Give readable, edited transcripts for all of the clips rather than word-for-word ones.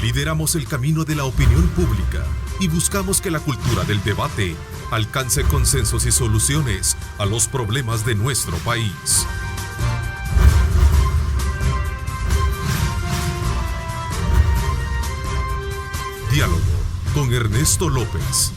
Lideramos el camino de la opinión pública y buscamos que la cultura del debate alcance consensos y soluciones a los problemas de nuestro país. Diálogo con Ernesto López.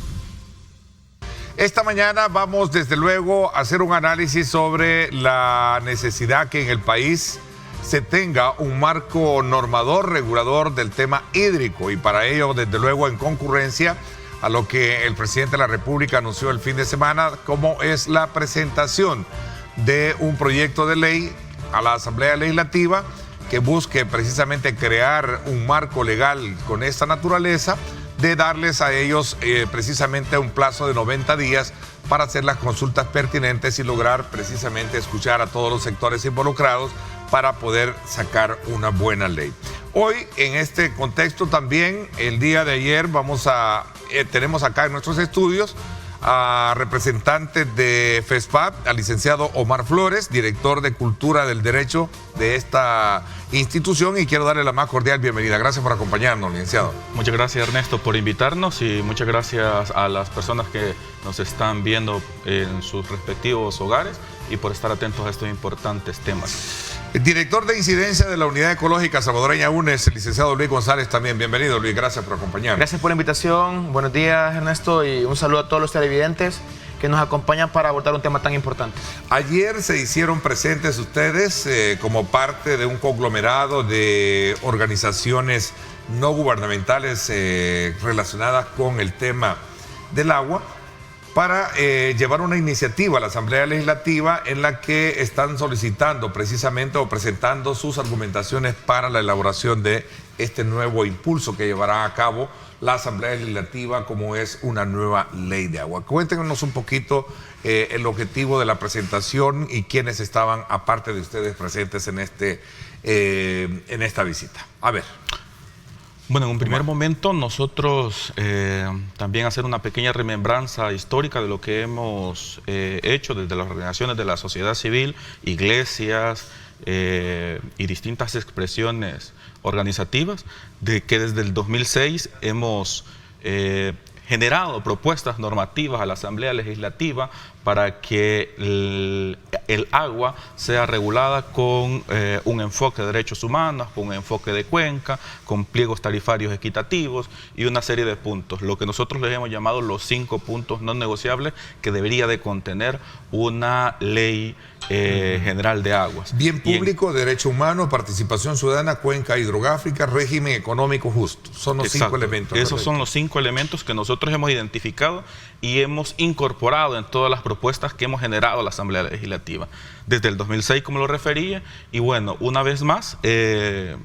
Esta mañana vamos desde luego a hacer un análisis sobre la necesidad que en el país se tenga un marco normador, regulador del tema hídrico, y para ello desde luego en concurrencia a lo que el presidente de la República anunció el fin de semana, como es la presentación de un proyecto de ley a la Asamblea Legislativa que busque precisamente crear un marco legal con esta naturaleza, de darles a ellos precisamente un plazo de 90 días para hacer las consultas pertinentes y lograr precisamente escuchar a todos los sectores involucrados para poder sacar una buena ley. Hoy, en este contexto también, el día de ayer tenemos acá en nuestros estudios a representantes de FESPAP, al licenciado Omar Flores, director de Cultura del Derecho de esta institución, y quiero darle la más cordial bienvenida. Gracias por acompañarnos, licenciado. Muchas gracias, Ernesto, por invitarnos, y muchas gracias a las personas que nos están viendo en sus respectivos hogares y por estar atentos a estos importantes temas. El director de incidencia de la Unidad Ecológica Salvadoreña UNES, el licenciado Luis González, también. Bienvenido, Luis, gracias por acompañarnos. Gracias por la invitación, buenos días, Ernesto, y un saludo a todos los televidentes que nos acompañan para abordar un tema tan importante. Ayer se hicieron presentes ustedes como parte de un conglomerado de organizaciones no gubernamentales relacionadas con el tema del agua, para llevar una iniciativa a la Asamblea Legislativa en la que están solicitando precisamente o presentando sus argumentaciones para la elaboración de este nuevo impulso que llevará a cabo la Asamblea Legislativa, como es una nueva ley de agua. Cuéntenos un poquito el objetivo de la presentación y quiénes estaban, aparte de ustedes, presentes en esta visita. A ver. Bueno, en un primer momento nosotros también hacer una pequeña remembranza histórica de lo que hemos hecho desde las organizaciones de la sociedad civil, iglesias y distintas expresiones organizativas, de que desde el 2006 hemos generado propuestas normativas a la Asamblea Legislativa para que el agua sea regulada con un enfoque de derechos humanos, con un enfoque de cuenca, con pliegos tarifarios equitativos y una serie de puntos, lo que nosotros les hemos llamado los 5 puntos no negociables que debería de contener una ley general de aguas. Bien público, derecho humano, participación ciudadana, cuenca hidrográfica, régimen económico justo. Son los 5 elementos. Esos son los 5 elementos que nosotros hemos identificado y hemos incorporado en todas las propuestas que hemos generado a la Asamblea Legislativa desde el 2006, como lo refería. Y bueno, una vez más, el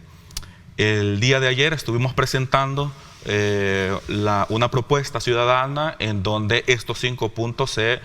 día de ayer estuvimos presentando una propuesta ciudadana en donde estos 5 puntos se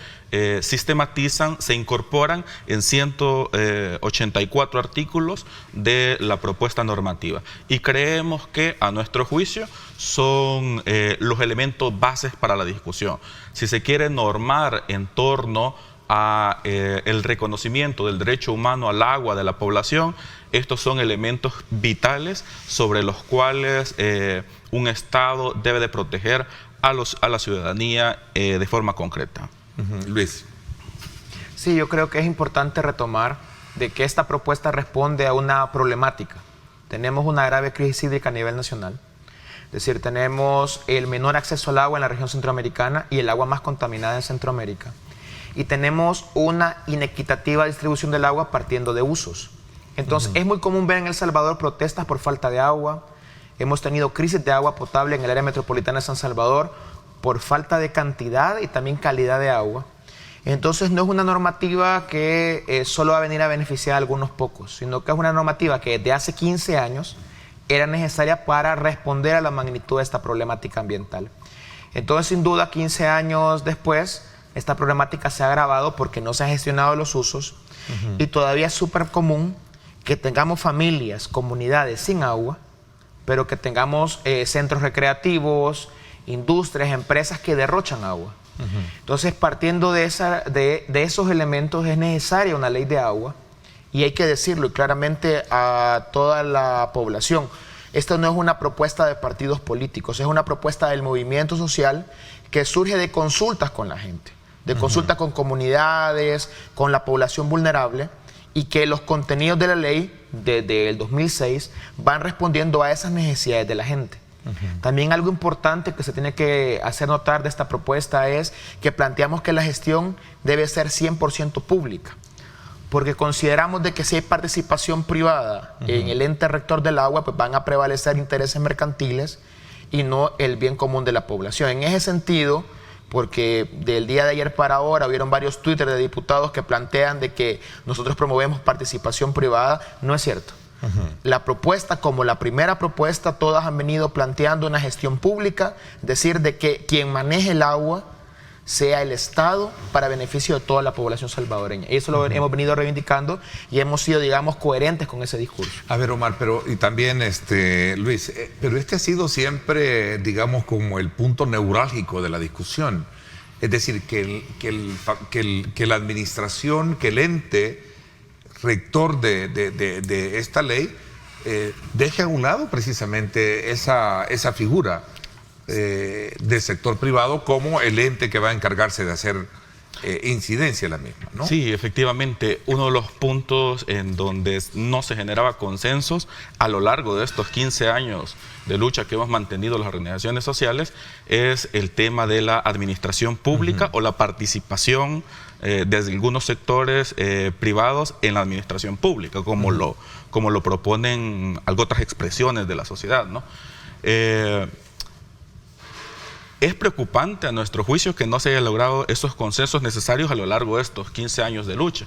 sistematizan, se incorporan en 184 artículos de la propuesta normativa, y creemos que a nuestro juicio son los elementos bases para la discusión. Si se quiere normar en torno a el reconocimiento del derecho humano al agua de la población, estos son elementos vitales sobre los cuales un Estado debe de proteger a la ciudadanía de forma concreta. Luis. Sí, yo creo que es importante retomar de que esta propuesta responde a una problemática. Tenemos una grave crisis hídrica a nivel nacional. Es decir, tenemos el menor acceso al agua en la región centroamericana y el agua más contaminada en Centroamérica. Y tenemos una inequitativa distribución del agua partiendo de usos. Entonces, es muy común ver en El Salvador protestas por falta de agua. Hemos tenido crisis de agua potable en el área metropolitana de San Salvador por falta de cantidad y también calidad de agua. Entonces, no es una normativa que solo va a venir a beneficiar a algunos pocos, sino que es una normativa que desde hace 15 años era necesaria para responder a la magnitud de esta problemática ambiental. Entonces, sin duda, 15 años después, esta problemática se ha agravado porque no se han gestionado los usos y todavía es súper común que tengamos familias, comunidades sin agua, pero que tengamos centros recreativos, industrias, empresas que derrochan agua. Entonces, partiendo de esos elementos, es necesaria una ley de agua, y hay que decirlo claramente a toda la población. Esta no es una propuesta de partidos políticos, es una propuesta del movimiento social que surge de consultas con la gente, de consultas con comunidades, con la población vulnerable, y que los contenidos de la ley desde el 2006 van respondiendo a esas necesidades de la gente. También algo importante que se tiene que hacer notar de esta propuesta es que planteamos que la gestión debe ser 100% pública, porque consideramos de que si hay participación privada en el ente rector del agua, pues van a prevalecer intereses mercantiles y no el bien común de la población. En ese sentido, porque del día de ayer para ahora hubieron varios Twitter de diputados que plantean de que nosotros promovemos participación privada, no es cierto. La propuesta, como la primera propuesta, todas han venido planteando una gestión pública, es decir, de que quien maneje el agua sea el Estado para beneficio de toda la población salvadoreña. Y eso lo hemos venido reivindicando y hemos sido, digamos, coherentes con ese discurso. A ver, Omar, pero y también Luis, pero este ha sido siempre, digamos, como el punto neurálgico de la discusión. Es decir, que la administración, que el ente rector de esta ley deje a un lado precisamente esa figura del sector privado como el ente que va a encargarse de hacer incidencia en la misma, ¿no? Sí, efectivamente, uno de los puntos en donde no se generaba consensos a lo largo de estos 15 años de lucha que hemos mantenido las organizaciones sociales es el tema de la administración pública o la participación desde algunos sectores privados en la administración pública, como lo proponen algo otras expresiones de la sociedad, ¿no? Es preocupante a nuestro juicio que no se hayan logrado esos consensos necesarios a lo largo de estos 15 años de lucha.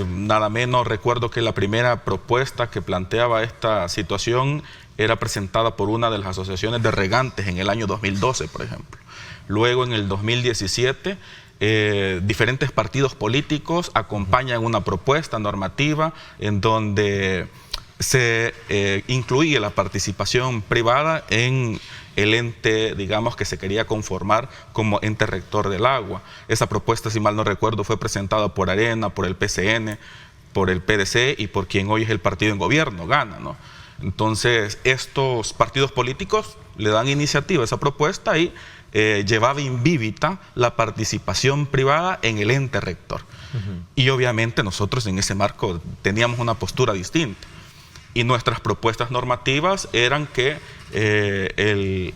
Nada menos recuerdo que la primera propuesta que planteaba esta situación era presentada por una de las asociaciones de regantes en el año 2012, por ejemplo. Luego, en el 2017, diferentes partidos políticos acompañan una propuesta normativa en donde se incluye la participación privada en el ente, digamos, que se quería conformar como ente rector del agua. Esa propuesta, si mal no recuerdo, fue presentada por Arena, por el PCN, por el PDC y por quien hoy es el partido en gobierno, Gana, ¿no? Entonces, estos partidos políticos le dan iniciativa a esa propuesta y llevaba invívita la participación privada en el ente rector. Y obviamente nosotros en ese marco teníamos una postura distinta. Y nuestras propuestas normativas eran que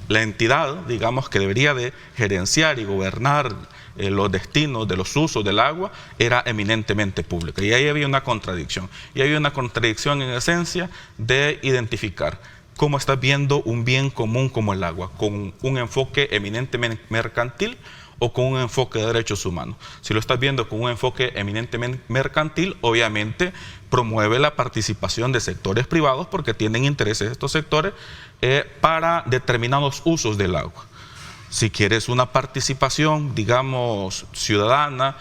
la entidad, digamos, que debería de gerenciar y gobernar los destinos de los usos del agua era eminentemente pública. Y ahí había una contradicción. Y había una contradicción en esencia de identificar cómo estás viendo un bien común como el agua, con un enfoque eminentemente mercantil o con un enfoque de derechos humanos. Si lo estás viendo con un enfoque eminentemente mercantil, obviamente promueve la participación de sectores privados porque tienen intereses estos sectores para determinados usos del agua. Si quieres una participación, digamos, ciudadana,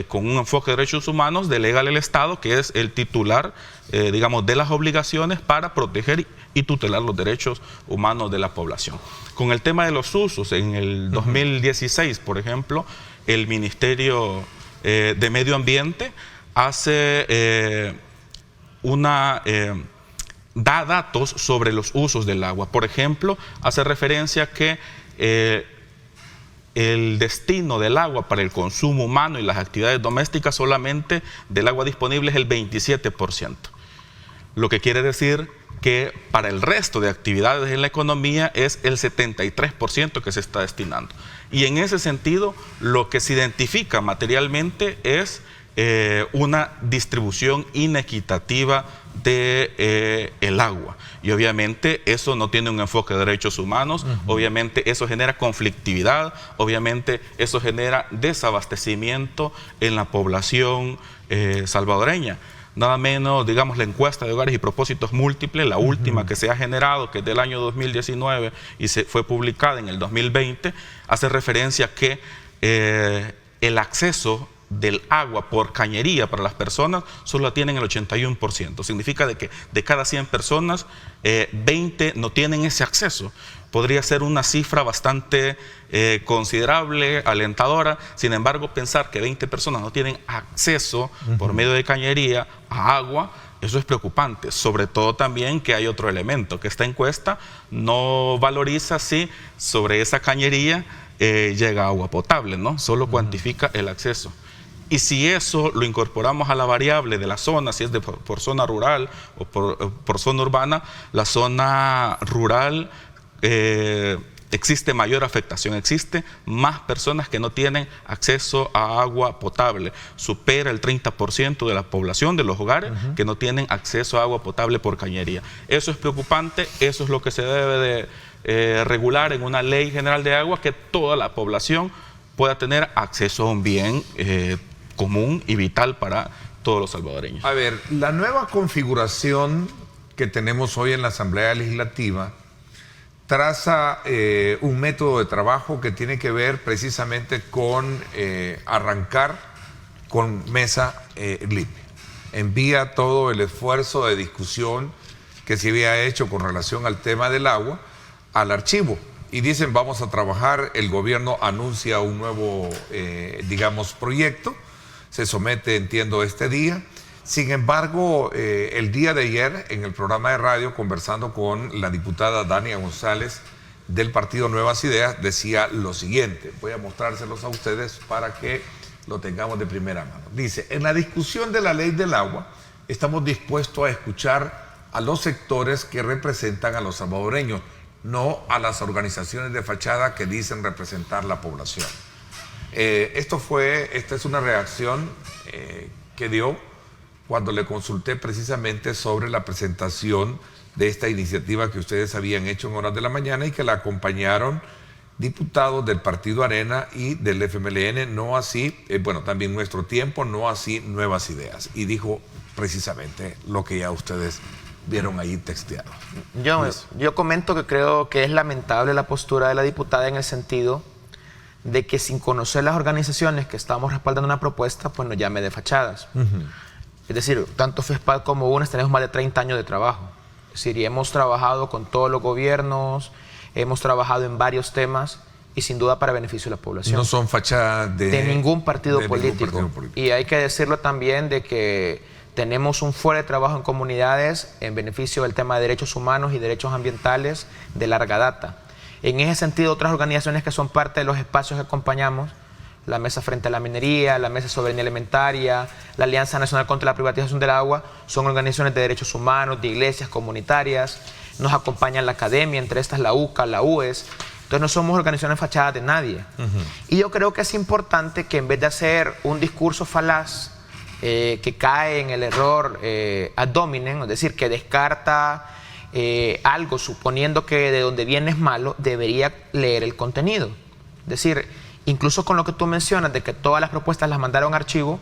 con un enfoque de derechos humanos, delégale al Estado, que es el titular, digamos, de las obligaciones para proteger y tutelar los derechos humanos de la población. Con el tema de los usos, en el 2016, por ejemplo, el Ministerio de Medio Ambiente hace da datos sobre los usos del agua. Por ejemplo, hace referencia a que el destino del agua para el consumo humano y las actividades domésticas solamente del agua disponible es el 27%. Lo que quiere decir que para el resto de actividades en la economía es el 73% que se está destinando. Y en ese sentido, lo que se identifica materialmente es una distribución inequitativa de el agua. Y obviamente eso no tiene un enfoque de derechos humanos, obviamente eso genera conflictividad, obviamente eso genera desabastecimiento en la población salvadoreña. Nada menos, digamos, la encuesta de hogares y propósitos múltiples, la última que se ha generado, que es del año 2019 y fue publicada en el 2020, hace referencia a que el acceso del agua por cañería para las personas solo la tienen el 81%. Significa de que de cada 100 personas, 20 no tienen ese acceso. Podría ser una cifra bastante considerable, alentadora. Sin embargo, pensar que 20 personas no tienen acceso por medio de cañería a agua, Eso es preocupante, sobre todo también que hay otro elemento, que esta encuesta no valoriza si sobre esa cañería llega agua potable, ¿no? Solo cuantifica el acceso. Y si eso lo incorporamos a la variable de la zona, si es por zona rural o por zona urbana, la zona rural existe mayor afectación, existe más personas que no tienen acceso a agua potable, supera el 30% de la población de los hogares que no tienen acceso a agua potable por cañería. Eso es preocupante, eso es lo que se debe de regular en una ley general de agua, que toda la población pueda tener acceso a un bien común y vital para todos los salvadoreños. A ver, la nueva configuración que tenemos hoy en la Asamblea Legislativa traza un método de trabajo que tiene que ver precisamente con arrancar con mesa limpia. Envía todo el esfuerzo de discusión que se había hecho con relación al tema del agua al archivo. Y dicen, vamos a trabajar, el gobierno anuncia un nuevo, proyecto, se somete, entiendo, este día. Sin embargo, el día de ayer, en el programa de radio, conversando con la diputada Dania González del partido Nuevas Ideas, decía lo siguiente. Voy a mostrárselos a ustedes para que lo tengamos de primera mano. Dice, en la discusión de la ley del agua, estamos dispuestos a escuchar a los sectores que representan a los salvadoreños, no a las organizaciones de fachada que dicen representar la población. Esta es una reacción que dio cuando le consulté precisamente sobre la presentación de esta iniciativa que ustedes habían hecho en horas de la mañana y que la acompañaron diputados del Partido Arena y del FMLN, no así, también Nuestro Tiempo, no así Nuevas Ideas. Y dijo precisamente lo que ya ustedes vieron ahí texteado. Yo comento que creo que es lamentable la postura de la diputada en el sentido de que sin conocer las organizaciones que estamos respaldando una propuesta, pues nos llame de fachadas. Es decir, tanto FESPAD como UNES tenemos más de 30 años de trabajo. Es decir, y hemos trabajado con todos los gobiernos, hemos trabajado en varios temas y sin duda para beneficio de la población. No son fachadas de ningún partido político. Y hay que decirlo también de que tenemos un fuerte trabajo en comunidades en beneficio del tema de derechos humanos y derechos ambientales de larga data. En ese sentido, otras organizaciones que son parte de los espacios que acompañamos, la Mesa Frente a la Minería, la Mesa Soberanía Alimentaria, la Alianza Nacional contra la Privatización del Agua, son organizaciones de derechos humanos, de iglesias comunitarias, nos acompaña la academia, entre estas la UCA, la UES. Entonces no somos organizaciones fachadas de nadie. Y yo creo que es importante que en vez de hacer un discurso falaz que cae en el error ad hominem, es decir, que descarta algo suponiendo que de donde viene es malo, debería leer el contenido. Es decir, incluso con lo que tú mencionas de que todas las propuestas las mandaron a archivo,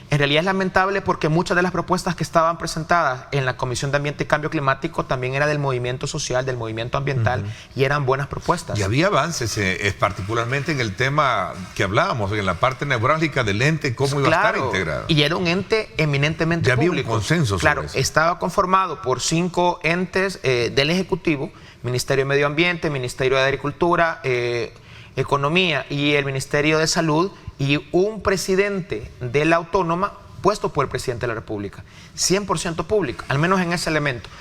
en realidad es lamentable porque muchas de las propuestas que estaban presentadas en la Comisión de Ambiente y Cambio Climático también eran del movimiento social, del movimiento ambiental, y eran buenas propuestas. Y había avances, particularmente en el tema que hablábamos, en la parte neurálgica del ente, cómo iba a estar integrado. Y era un ente eminentemente ya público. Había un consenso sobre eso. Estaba conformado por 5 entes del Ejecutivo, Ministerio de Medio Ambiente, Ministerio de Agricultura, Economía y el Ministerio de Salud, y un presidente de la Autónoma puesto por el presidente de la República, 100% público, al menos en ese elemento.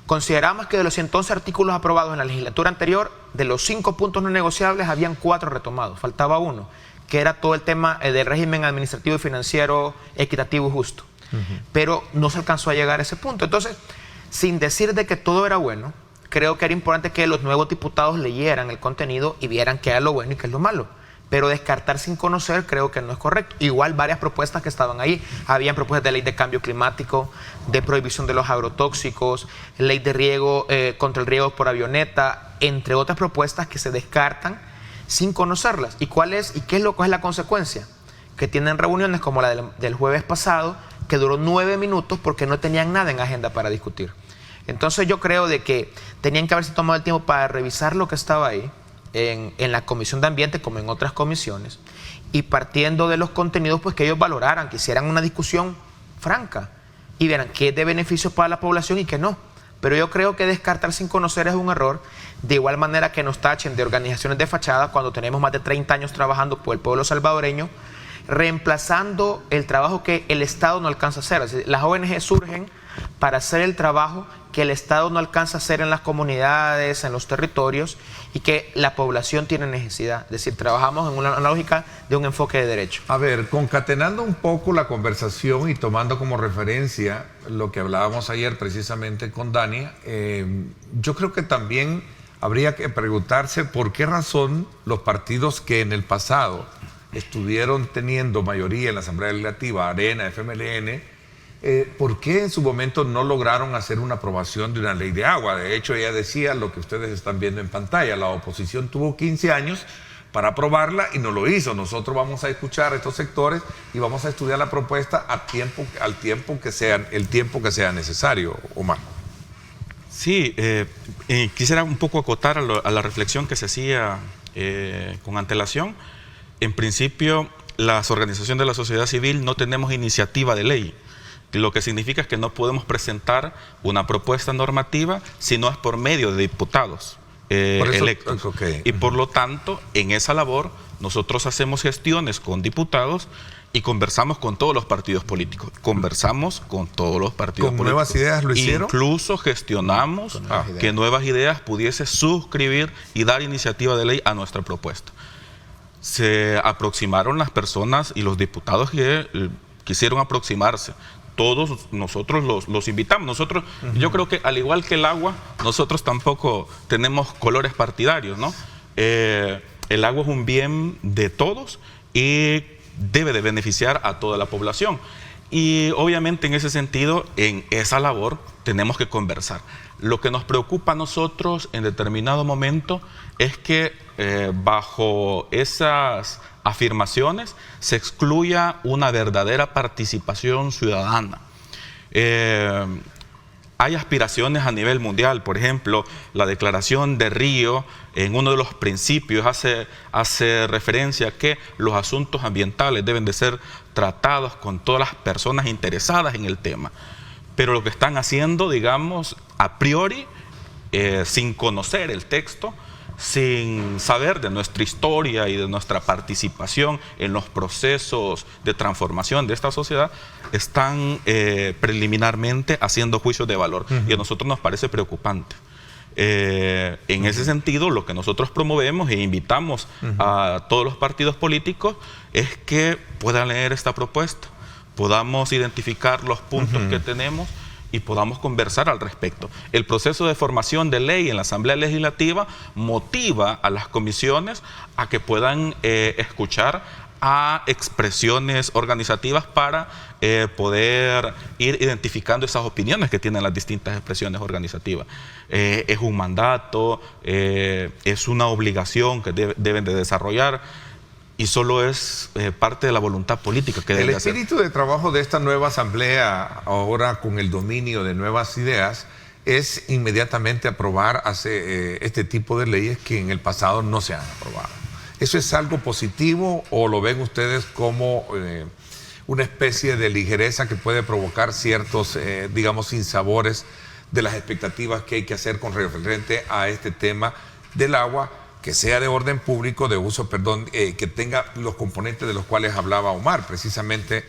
Consideramos que de los 111 artículos aprobados en la legislatura anterior, de los 5 puntos no negociables, habían 4 retomados, faltaba uno, que era todo el tema del régimen administrativo y financiero equitativo y justo. Pero no se alcanzó a llegar a ese punto. Entonces, sin decir de que todo era bueno, creo que era importante que los nuevos diputados leyeran el contenido y vieran qué era lo bueno y qué es lo malo. Pero descartar sin conocer creo que no es correcto. Igual varias propuestas que estaban ahí. Habían propuestas de ley de cambio climático, de prohibición de los agrotóxicos, ley de riego contra el riego por avioneta, entre otras propuestas que se descartan sin conocerlas. ¿Y qué es lo que es la consecuencia? Que tienen reuniones como la del jueves pasado, que duró 9 minutos porque no tenían nada en agenda para discutir. Entonces yo creo de que tenían que haberse tomado el tiempo para revisar lo que estaba ahí, en la Comisión de Ambiente como en otras comisiones, y partiendo de los contenidos, pues que ellos valoraran, que hicieran una discusión franca y vieran qué es de beneficio para la población y qué no. Pero yo creo que descartar sin conocer es un error, de igual manera que nos tachen de organizaciones de fachada cuando tenemos más de 30 años trabajando por el pueblo salvadoreño, reemplazando el trabajo que el Estado no alcanza a hacer. Las ONG surgen para hacer el trabajo que el Estado no alcanza a hacer en las comunidades, en los territorios, y que la población tiene necesidad. Es decir, trabajamos en una lógica de un enfoque de derecho. A ver, concatenando un poco la conversación y tomando como referencia lo que hablábamos ayer precisamente con Dania, yo creo que también habría que preguntarse por qué razón los partidos que en el pasado estuvieron teniendo mayoría en la Asamblea Legislativa, Arena, FMLN, ¿por qué en su momento no lograron hacer una aprobación de una ley de agua? De hecho, ella decía lo que ustedes están viendo en pantalla, la oposición tuvo 15 años para aprobarla y no lo hizo. Nosotros vamos a escuchar a estos sectores y vamos a estudiar la propuesta el tiempo que sea necesario, Omar. Sí, quisiera un poco acotar a la reflexión que se hacía con antelación. En principio, las organizaciones de la sociedad civil no tenemos iniciativa de ley. Lo que significa es que no podemos presentar una propuesta normativa si no es por medio de diputados electos. Okay. Y por lo tanto, en esa labor, nosotros hacemos gestiones con diputados y conversamos con todos los partidos políticos. ¿Con Nuevas Ideas lo hicieron? Incluso gestionamos que Nuevas Ideas pudiese suscribir y dar iniciativa de ley a nuestra propuesta. Se aproximaron las personas y los diputados que quisieron aproximarse. Todos nosotros los invitamos. Nosotros, yo creo que al igual que el agua, nosotros tampoco tenemos colores partidarios, ¿no? El agua es un bien de todos y debe de beneficiar a toda la población. Y obviamente en ese sentido, en esa labor, tenemos que conversar. Lo que nos preocupa a nosotros en determinado momento es que bajo esas afirmaciones se excluya una verdadera participación ciudadana. Hay aspiraciones a nivel mundial, por ejemplo, la Declaración de Río, en uno de los principios hace referencia a que los asuntos ambientales deben de ser tratados con todas las personas interesadas en el tema. Pero lo que están haciendo, digamos, a priori, sin conocer el texto, sin saber de nuestra historia y de nuestra participación en los procesos de transformación de esta sociedad, están preliminarmente haciendo juicios de valor. Y a nosotros nos parece preocupante. En ese sentido, lo que nosotros promovemos e invitamos a todos los partidos políticos es que puedan leer esta propuesta, podamos identificar los puntos que tenemos y podamos conversar al respecto. El proceso de formación de ley en la Asamblea Legislativa motiva a las comisiones a que puedan escuchar a expresiones organizativas para poder ir identificando esas opiniones que tienen las distintas expresiones organizativas. Es un mandato, es una obligación que deben de desarrollar. Y solo es parte de la voluntad política que debe hacer. El espíritu de trabajo de esta nueva asamblea, ahora con el dominio de Nuevas Ideas, es inmediatamente aprobar este tipo de leyes que en el pasado no se han aprobado. ¿Eso es algo positivo o lo ven ustedes como una especie de ligereza que puede provocar ciertos, digamos, sinsabores de las expectativas que hay que hacer con referente a este tema del agua, que sea de orden público, de uso, que tenga los componentes de los cuales hablaba Omar, precisamente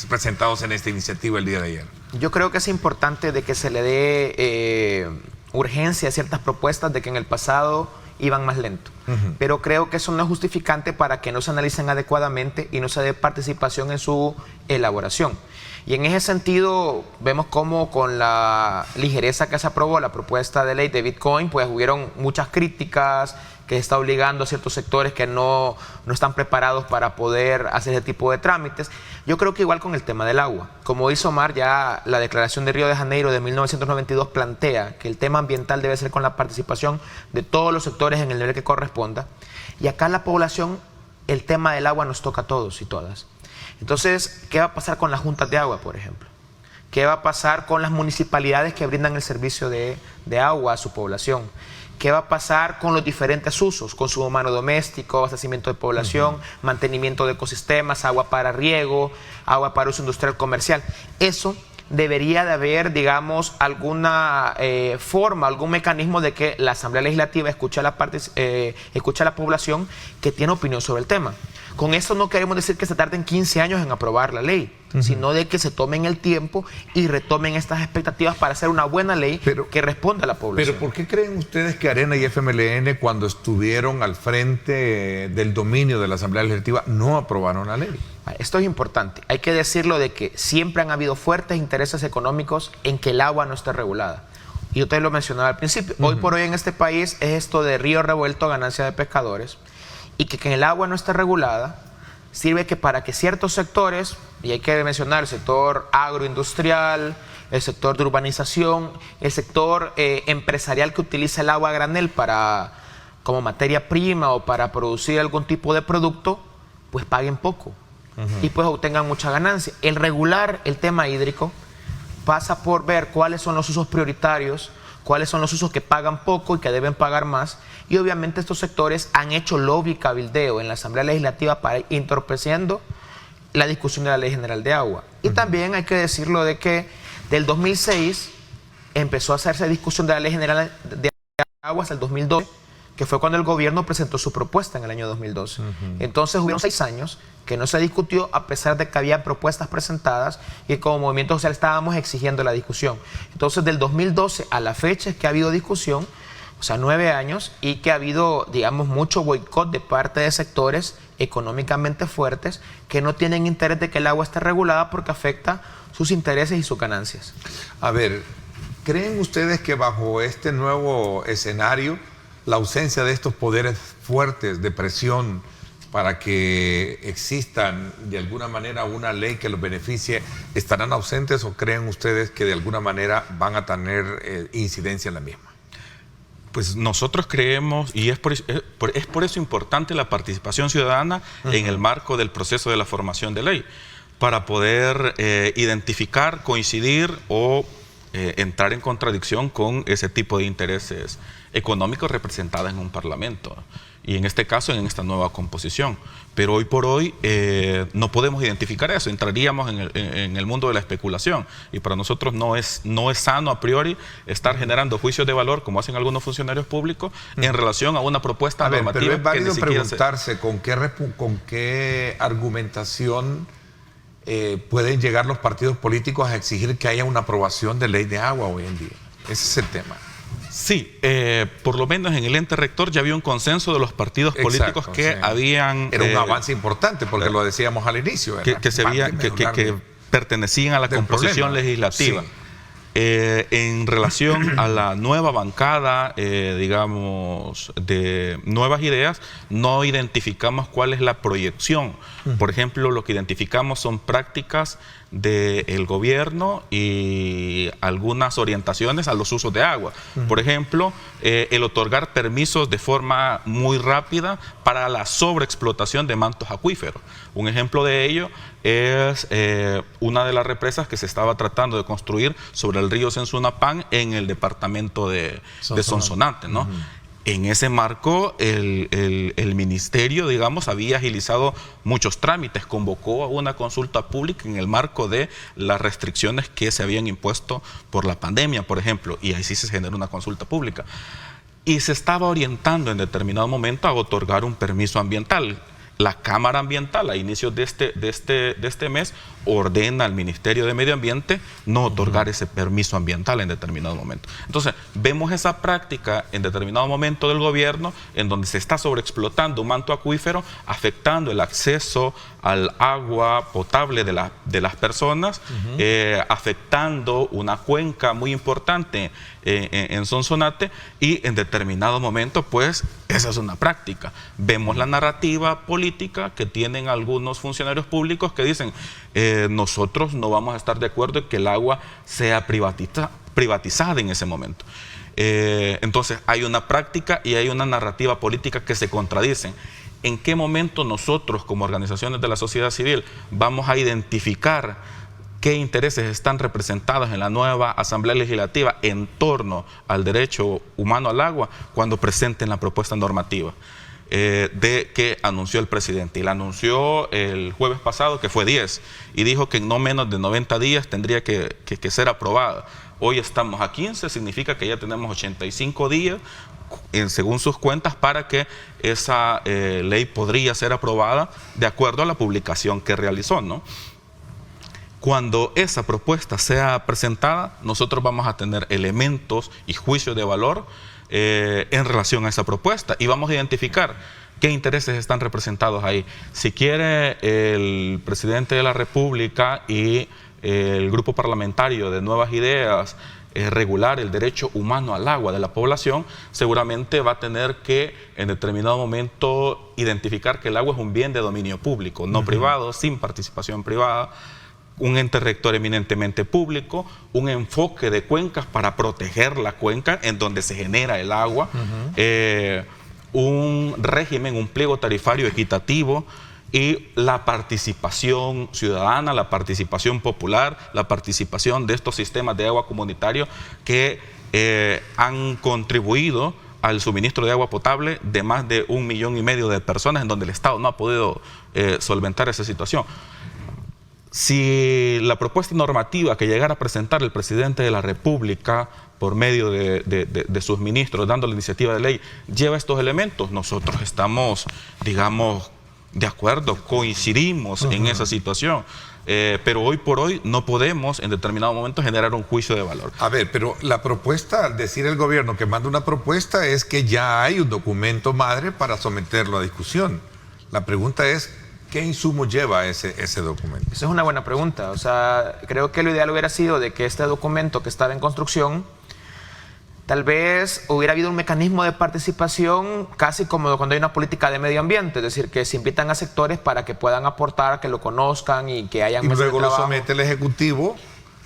presentados en esta iniciativa el día de ayer? Yo creo que es importante de que se le dé urgencia a ciertas propuestas de que en el pasado iban más lento. Pero creo que eso no es justificante para que no se analicen adecuadamente y no se dé participación en su elaboración. Y en ese sentido, vemos cómo con la ligereza que se aprobó la propuesta de ley de Bitcoin, pues hubieron muchas críticas, que está obligando a ciertos sectores que no están preparados para poder hacer ese tipo de trámites. Yo creo que igual con el tema del agua. Como dice Omar, ya la Declaración de Río de Janeiro de 1992 plantea que el tema ambiental debe ser con la participación de todos los sectores en el nivel que corresponda. Y acá la población, el tema del agua nos toca a todos y todas. Entonces, ¿qué va a pasar con las juntas de agua, por ejemplo? ¿Qué va a pasar con las municipalidades que brindan el servicio de agua a su población? ¿Qué va a pasar con los diferentes usos? Consumo humano doméstico, abastecimiento de población, mantenimiento de ecosistemas, agua para riego, agua para uso industrial comercial. Eso debería de haber, digamos, alguna forma, algún mecanismo de que la Asamblea Legislativa escuche a la población que tiene opinión sobre el tema. Con esto no queremos decir que se tarden 15 años en aprobar la ley, sino de que se tomen el tiempo y retomen estas expectativas para hacer una buena ley que responda a la población. Pero ¿por qué creen ustedes que Arena y FMLN, cuando estuvieron al frente del dominio de la Asamblea Legislativa, no aprobaron la ley? Esto es importante. Hay que decirlo de que siempre han habido fuertes intereses económicos en que el agua no esté regulada. Y yo te lo mencionaba al principio. Hoy por hoy en este país es esto de río revuelto, ganancia de pescadores, y que el agua no esté regulada sirve que para que ciertos sectores, y hay que mencionar el sector agroindustrial, el sector de urbanización, el sector empresarial que utiliza el agua a granel como materia prima o para producir algún tipo de producto, pues paguen poco y pues obtengan mucha ganancia. El regular el tema hídrico pasa por ver cuáles son los usos prioritarios, cuáles son los usos que pagan poco y que deben pagar más. Y obviamente estos sectores han hecho lobby y cabildeo en la Asamblea Legislativa para ir entorpeciendo la discusión de la Ley General de Agua. Y también hay que decirlo de que del 2006 empezó a hacerse discusión de la Ley General de Agua hasta el 2012, que fue cuando el gobierno presentó su propuesta en el año 2012. Entonces hubieron 6 años que no se discutió a pesar de que había propuestas presentadas y como movimiento social estábamos exigiendo la discusión. Entonces del 2012 a la fecha es que ha habido discusión, o sea 9 años, y que ha habido, digamos, mucho boicot de parte de sectores económicamente fuertes que no tienen interés de que el agua esté regulada porque afecta sus intereses y sus ganancias. A ver, ¿creen ustedes que bajo este nuevo escenario la ausencia de estos poderes fuertes de presión para que existan de alguna manera una ley que los beneficie, estarán ausentes o creen ustedes que de alguna manera van a tener incidencia en la misma? Pues nosotros creemos, y es por eso importante la participación ciudadana en el marco del proceso de la formación de ley, para poder identificar, coincidir o entrar en contradicción con ese tipo de intereses económicos representados en un parlamento, y en este caso en esta nueva composición. Pero hoy por hoy no podemos identificar eso, entraríamos en el mundo de la especulación, y para nosotros no es sano a priori estar generando juicios de valor como hacen algunos funcionarios públicos en relación a una propuesta normativa. Pero es válido que ni siquiera preguntarse con qué argumentación pueden llegar los partidos políticos a exigir que haya una aprobación de ley de agua hoy en día. Ese es el tema. Sí, por lo menos en el ente rector ya había un consenso de los partidos políticos que habían... Era un avance importante, porque lo decíamos al inicio. Que pertenecían a la composición legislativa. Sí. En relación a la nueva bancada, digamos, de nuevas ideas, no identificamos cuál es la proyección. Por ejemplo, lo que identificamos son prácticas del gobierno y algunas orientaciones a los usos de agua. Por ejemplo, el otorgar permisos de forma muy rápida para la sobreexplotación de mantos acuíferos. Un ejemplo de ello es una de las represas que se estaba tratando de construir sobre el río Sensunapán en el departamento de Sonsonate, ¿no? En ese marco, el ministerio, digamos, había agilizado muchos trámites, convocó a una consulta pública en el marco de las restricciones que se habían impuesto por la pandemia, por ejemplo, y ahí sí se generó una consulta pública. Y se estaba orientando en determinado momento a otorgar un permiso ambiental. La Cámara Ambiental, a inicios de este mes, ordena al Ministerio de Medio Ambiente no otorgar ese permiso ambiental en determinado momento. Entonces, vemos esa práctica en determinado momento del gobierno en donde se está sobreexplotando un manto acuífero, afectando el acceso al agua potable de las personas, afectando una cuenca muy importante en Sonsonate, y en determinado momento, pues, esa es una práctica. Vemos la narrativa política que tienen algunos funcionarios públicos que dicen nosotros no vamos a estar de acuerdo en que el agua sea privatizada en ese momento. Entonces hay una práctica y hay una narrativa política que se contradicen. ¿En qué momento nosotros como organizaciones de la sociedad civil vamos a identificar qué intereses están representados en la nueva Asamblea Legislativa en torno al derecho humano al agua cuando presenten la propuesta normativa que anunció el presidente? Y la anunció el jueves pasado, que fue 10, y dijo que en no menos de 90 días tendría que ser aprobada. Hoy estamos a 15, significa que ya tenemos 85 días según sus cuentas, para que esa ley podría ser aprobada de acuerdo a la publicación que realizó, ¿no? Cuando esa propuesta sea presentada, nosotros vamos a tener elementos y juicios de valor en relación a esa propuesta y vamos a identificar qué intereses están representados ahí. Si quiere el presidente de la República y el grupo parlamentario de Nuevas Ideas regular el derecho humano al agua de la población, seguramente va a tener que en determinado momento identificar que el agua es un bien de dominio público, no privado, sin participación privada, un ente rector eminentemente público, un enfoque de cuencas para proteger la cuenca en donde se genera el agua, un régimen, un pliego tarifario equitativo y la participación ciudadana, la participación popular, la participación de estos sistemas de agua comunitario que han contribuido al suministro de agua potable de más de 1,5 millones de personas en donde el Estado no ha podido solventar esa situación. Si la propuesta normativa que llegara a presentar el presidente de la República por medio de sus ministros, dando la iniciativa de ley, lleva estos elementos, nosotros estamos, digamos, de acuerdo, coincidimos en esa situación. Pero hoy por hoy no podemos en determinado momento generar un juicio de valor. A ver, pero la propuesta, al decir el gobierno que manda una propuesta, es que ya hay un documento madre para someterlo a discusión. La pregunta es, ¿qué insumo lleva ese documento? Esa es una buena pregunta. O sea, creo que lo ideal hubiera sido de que este documento que estaba en construcción, tal vez hubiera habido un mecanismo de participación casi como cuando hay una política de medio ambiente, es decir, que se invitan a sectores para que puedan aportar, que lo conozcan y que hayan mesas de trabajo. Y luego lo somete el Ejecutivo,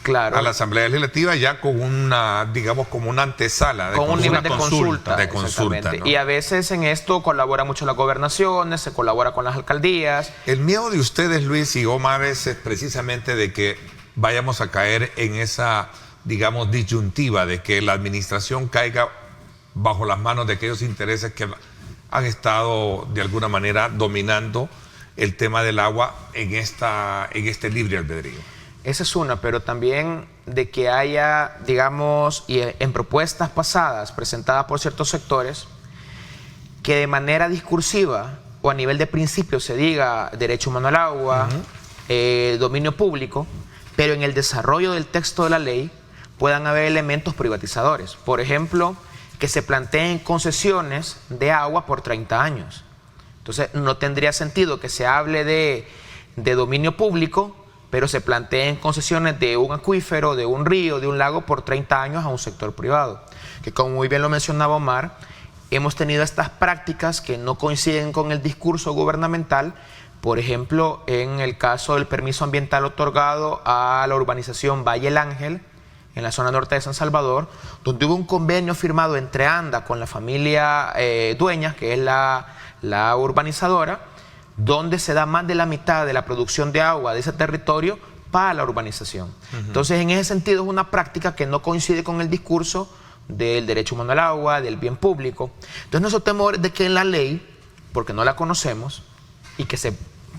claro, a la Asamblea Legislativa ya con una, digamos, como una antesala. Con un nivel de consulta. De consulta, ¿no? Y a veces en esto colabora mucho las gobernaciones, se colabora con las alcaldías. El miedo de ustedes, Luis y Omar, es precisamente de que vayamos a caer en esa, digamos, disyuntiva de que la administración caiga bajo las manos de aquellos intereses que han estado de alguna manera dominando el tema del agua en este libre albedrío. Esa es una, pero también de que haya, digamos, y en propuestas pasadas presentadas por ciertos sectores, que de manera discursiva o a nivel de principio se diga derecho humano al agua, dominio público, pero en el desarrollo del texto de la ley puedan haber elementos privatizadores. Por ejemplo, que se planteen concesiones de agua por 30 años. Entonces, no tendría sentido que se hable de dominio público, pero se planteen concesiones de un acuífero, de un río, de un lago por 30 años a un sector privado. Que como muy bien lo mencionaba Omar, hemos tenido estas prácticas que no coinciden con el discurso gubernamental. Por ejemplo, en el caso del permiso ambiental otorgado a la urbanización Valle El Ángel, en la zona norte de San Salvador, donde hubo un convenio firmado entre ANDA con la familia dueña, que es la urbanizadora, donde se da más de la mitad de la producción de agua de ese territorio para la urbanización. Entonces, en ese sentido, es una práctica que no coincide con el discurso del derecho humano al agua, del bien público. Entonces, nuestro temor es de que en la ley, porque no la conocemos, y que se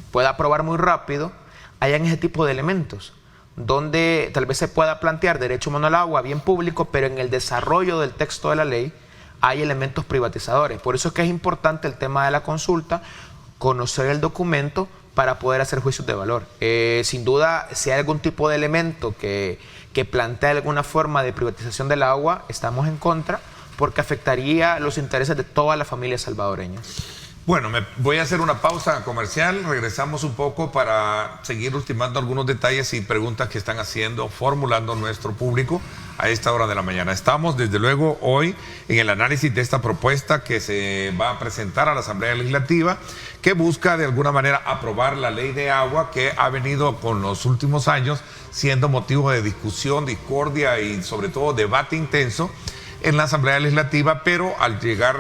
pueda aprobar muy rápido, hayan ese tipo de elementos, donde tal vez se pueda plantear derecho humano al agua, bien público, pero en el desarrollo del texto de la ley hay elementos privatizadores. Por eso es que es importante el tema de la consulta, conocer el documento para poder hacer juicios de valor. Sin duda, si hay algún tipo de elemento que plantea alguna forma de privatización del agua, estamos en contra, porque afectaría los intereses de toda la familia salvadoreña. Bueno, voy a hacer una pausa comercial, regresamos un poco para seguir ultimando algunos detalles y preguntas que están formulando nuestro público a esta hora de la mañana. Estamos desde luego hoy en el análisis de esta propuesta que se va a presentar a la Asamblea Legislativa, que busca de alguna manera aprobar la ley de agua que ha venido con los últimos años siendo motivo de discusión, discordia y sobre todo debate intenso en la Asamblea Legislativa, pero al llegar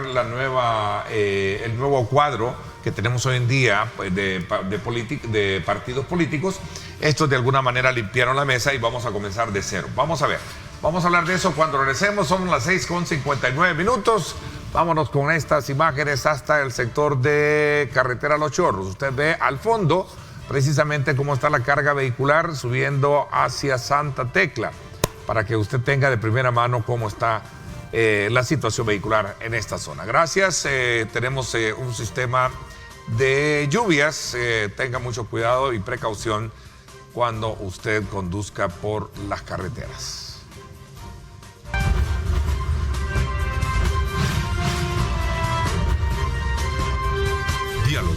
el nuevo cuadro que tenemos hoy en día pues, de partidos políticos, estos de alguna manera limpiaron la mesa y vamos a comenzar de cero. Vamos a ver, vamos a hablar de eso cuando regresemos, son las 6:59. Vámonos con estas imágenes hasta el sector de Carretera Los Chorros. Usted ve al fondo precisamente cómo está la carga vehicular subiendo hacia Santa Tecla, para que usted tenga de primera mano cómo está la situación vehicular en esta zona. Gracias. Tenemos un sistema de lluvias. Tenga mucho cuidado y precaución cuando usted conduzca por las carreteras. Diálogo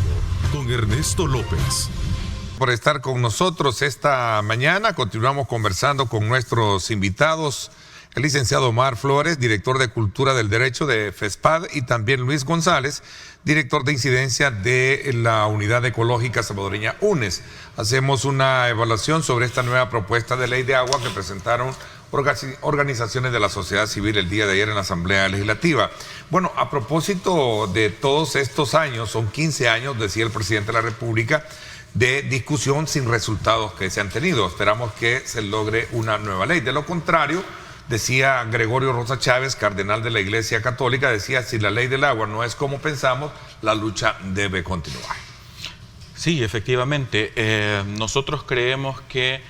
con Ernesto López. Por estar con nosotros esta mañana. Continuamos conversando con nuestros invitados, el licenciado Omar Flores, director de Cultura del Derecho de FESPAD, y también Luis González, director de incidencia de la Unidad Ecológica Salvadoreña UNES. Hacemos una evaluación sobre esta nueva propuesta de ley de agua que presentaron organizaciones de la sociedad civil el día de ayer en la Asamblea Legislativa. Bueno, a propósito de todos estos años, son 15 años, decía el presidente de la República, de discusión sin resultados que se han tenido. Esperamos que se logre una nueva ley. De lo contrario, decía Gregorio Rosa Chávez, cardenal de la Iglesia Católica, decía, si la ley del agua no es como pensamos, la lucha debe continuar. Sí, efectivamente. Nosotros creemos que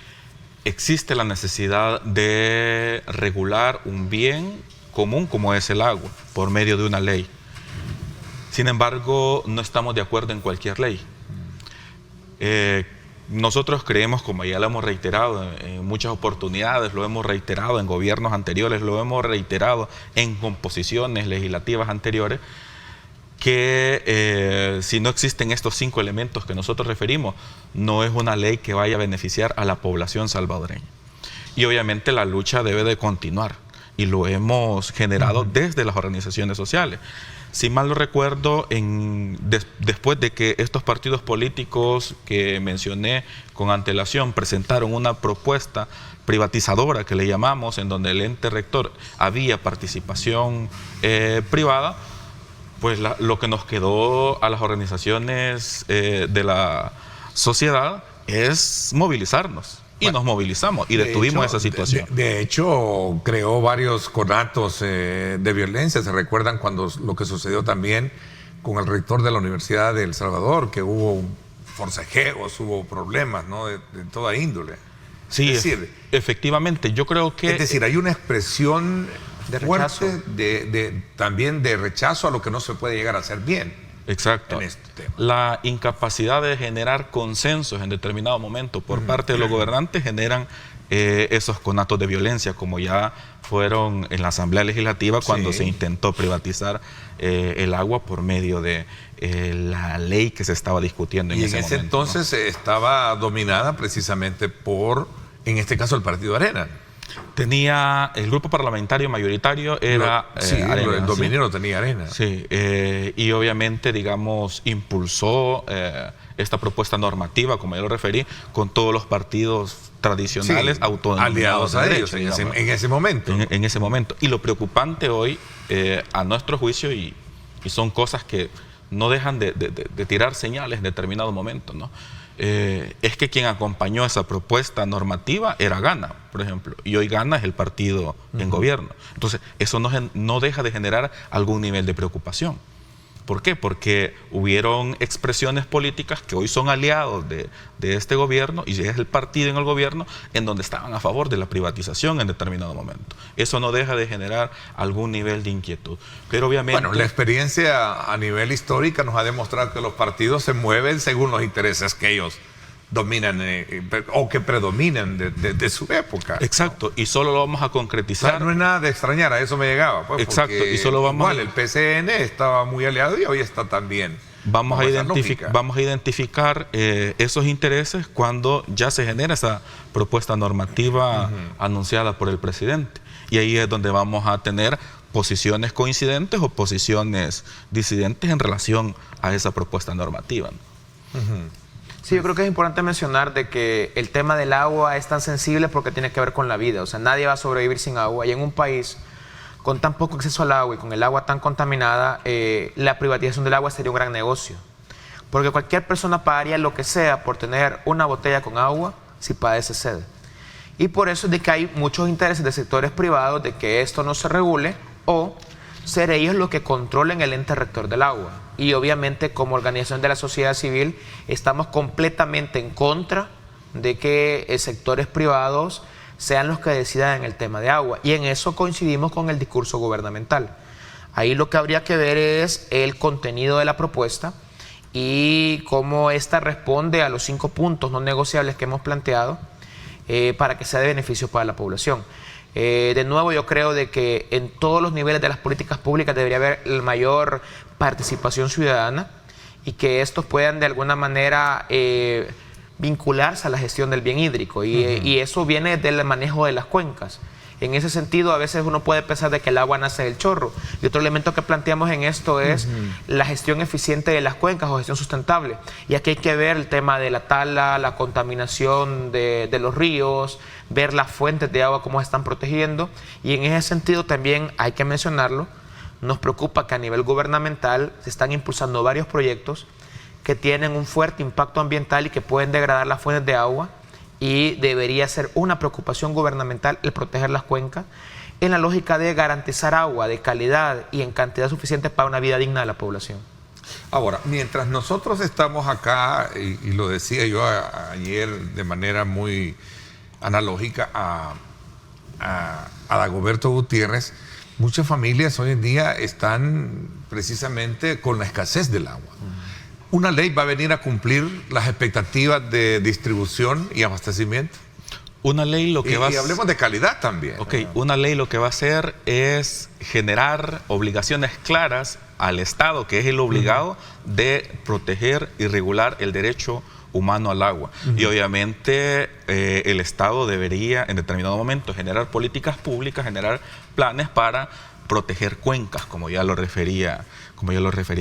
existe la necesidad de regular un bien común como es el agua por medio de una ley. Sin embargo, no estamos de acuerdo en cualquier ley. Nosotros creemos, como ya lo hemos reiterado en muchas oportunidades, lo hemos reiterado en gobiernos anteriores, lo hemos reiterado en composiciones legislativas anteriores, que si no existen estos 5 elementos que nosotros referimos, no es una ley que vaya a beneficiar a la población salvadoreña. Y obviamente la lucha debe de continuar, y lo hemos generado desde las organizaciones sociales. Si mal no recuerdo, después de que estos partidos políticos que mencioné con antelación presentaron una propuesta privatizadora que le llamamos, en donde el ente rector había participación privada, pues lo que nos quedó a las organizaciones de la sociedad es movilizarnos. Y bueno, nos movilizamos y detuvimos esa situación. De hecho, creó varios conatos de violencia. ¿Se recuerdan cuando lo que sucedió también con el rector de la Universidad de El Salvador, que hubo forcejeos, hubo problemas, ¿no?, de toda índole? Sí, es decir, efectivamente, yo creo que... Es decir, hay una expresión de rechazo, fuerte también de rechazo a lo que no se puede llegar a hacer bien. Exacto. En este tema. La incapacidad de generar consensos en determinado momento por parte de los gobernantes generan esos conatos de violencia, como ya fueron en la Asamblea Legislativa cuando se intentó privatizar el agua por medio de la ley que se estaba discutiendo en ese momento. Y en ese entonces estaba dominada precisamente por, en este caso, el Partido Arena. Tenía el grupo parlamentario mayoritario era Arena, el dominio lo tenía Arena. Sí, y obviamente, digamos, impulsó esta propuesta normativa, como ya lo referí, con todos los partidos tradicionales aliados a ellos en ese momento. En ese momento. Y lo preocupante hoy, a nuestro juicio, y son cosas que no dejan de tirar señales en determinado momento, ¿no? Es que quien acompañó esa propuesta normativa era Gana, por ejemplo, y hoy Gana es el partido en gobierno. Entonces, eso no deja de generar algún nivel de preocupación. ¿Por qué? Porque hubieron expresiones políticas que hoy son aliados de este gobierno, y es el partido en el gobierno en donde estaban a favor de la privatización en determinado momento. Eso no deja de generar algún nivel de inquietud. Pero obviamente... Bueno, la experiencia a nivel histórico nos ha demostrado que los partidos se mueven según los intereses que ellos dominan o que predominan de su época. Exacto, ¿no? Y solo lo vamos a concretizar. O sea, no es nada de extrañar, a eso me llegaba. Pues, exacto, y solo vamos igual, el PCN estaba muy aliado y hoy está también. Vamos a identificar esos intereses cuando ya se genera esa propuesta normativa anunciada por el presidente. Y ahí es donde vamos a tener posiciones coincidentes o posiciones disidentes en relación a esa propuesta normativa, ¿no? Sí, yo creo que es importante mencionar de que el tema del agua es tan sensible porque tiene que ver con la vida. O sea, nadie va a sobrevivir sin agua. Y en un país con tan poco acceso al agua y con el agua tan contaminada, la privatización del agua sería un gran negocio. Porque cualquier persona pagaría lo que sea por tener una botella con agua si padece sed. Y por eso es de que hay muchos intereses de sectores privados de que esto no se regule o ser ellos los que controlen el ente rector del agua. Y obviamente, como organización de la sociedad civil, estamos completamente en contra de que sectores privados sean los que decidan en el tema de agua. Y en eso coincidimos con el discurso gubernamental. Ahí lo que habría que ver es el contenido de la propuesta y cómo ésta responde a los 5 puntos no negociables que hemos planteado para que sea de beneficio para la población. De nuevo, yo creo de que en todos los niveles de las políticas públicas debería haber la mayor participación ciudadana y que estos puedan de alguna manera vincularse a la gestión del bien hídrico y eso viene del manejo de las cuencas. En ese sentido, a veces uno puede pensar de que el agua nace del chorro. Y otro elemento que planteamos en esto es la gestión eficiente de las cuencas o gestión sustentable. Y aquí hay que ver el tema de la tala, la contaminación de los ríos, ver las fuentes de agua, cómo se están protegiendo. Y en ese sentido también hay que mencionarlo, nos preocupa que a nivel gubernamental se están impulsando varios proyectos que tienen un fuerte impacto ambiental y que pueden degradar las fuentes de agua. Y debería ser una preocupación gubernamental el proteger las cuencas en la lógica de garantizar agua de calidad y en cantidad suficiente para una vida digna de la población. Ahora, mientras nosotros estamos acá, y lo decía yo ayer de manera muy analógica a Dagoberto Gutiérrez, muchas familias hoy en día están precisamente con la escasez del agua. ¿Una ley va a venir a cumplir las expectativas de distribución y abastecimiento? Una ley lo que va a... Y hablemos de calidad también. Ok, una ley lo que va a hacer es generar obligaciones claras al Estado, que es el obligado de proteger y regular el derecho humano al agua. Y obviamente el Estado debería en determinado momento generar políticas públicas, generar planes para proteger cuencas, como ya lo refería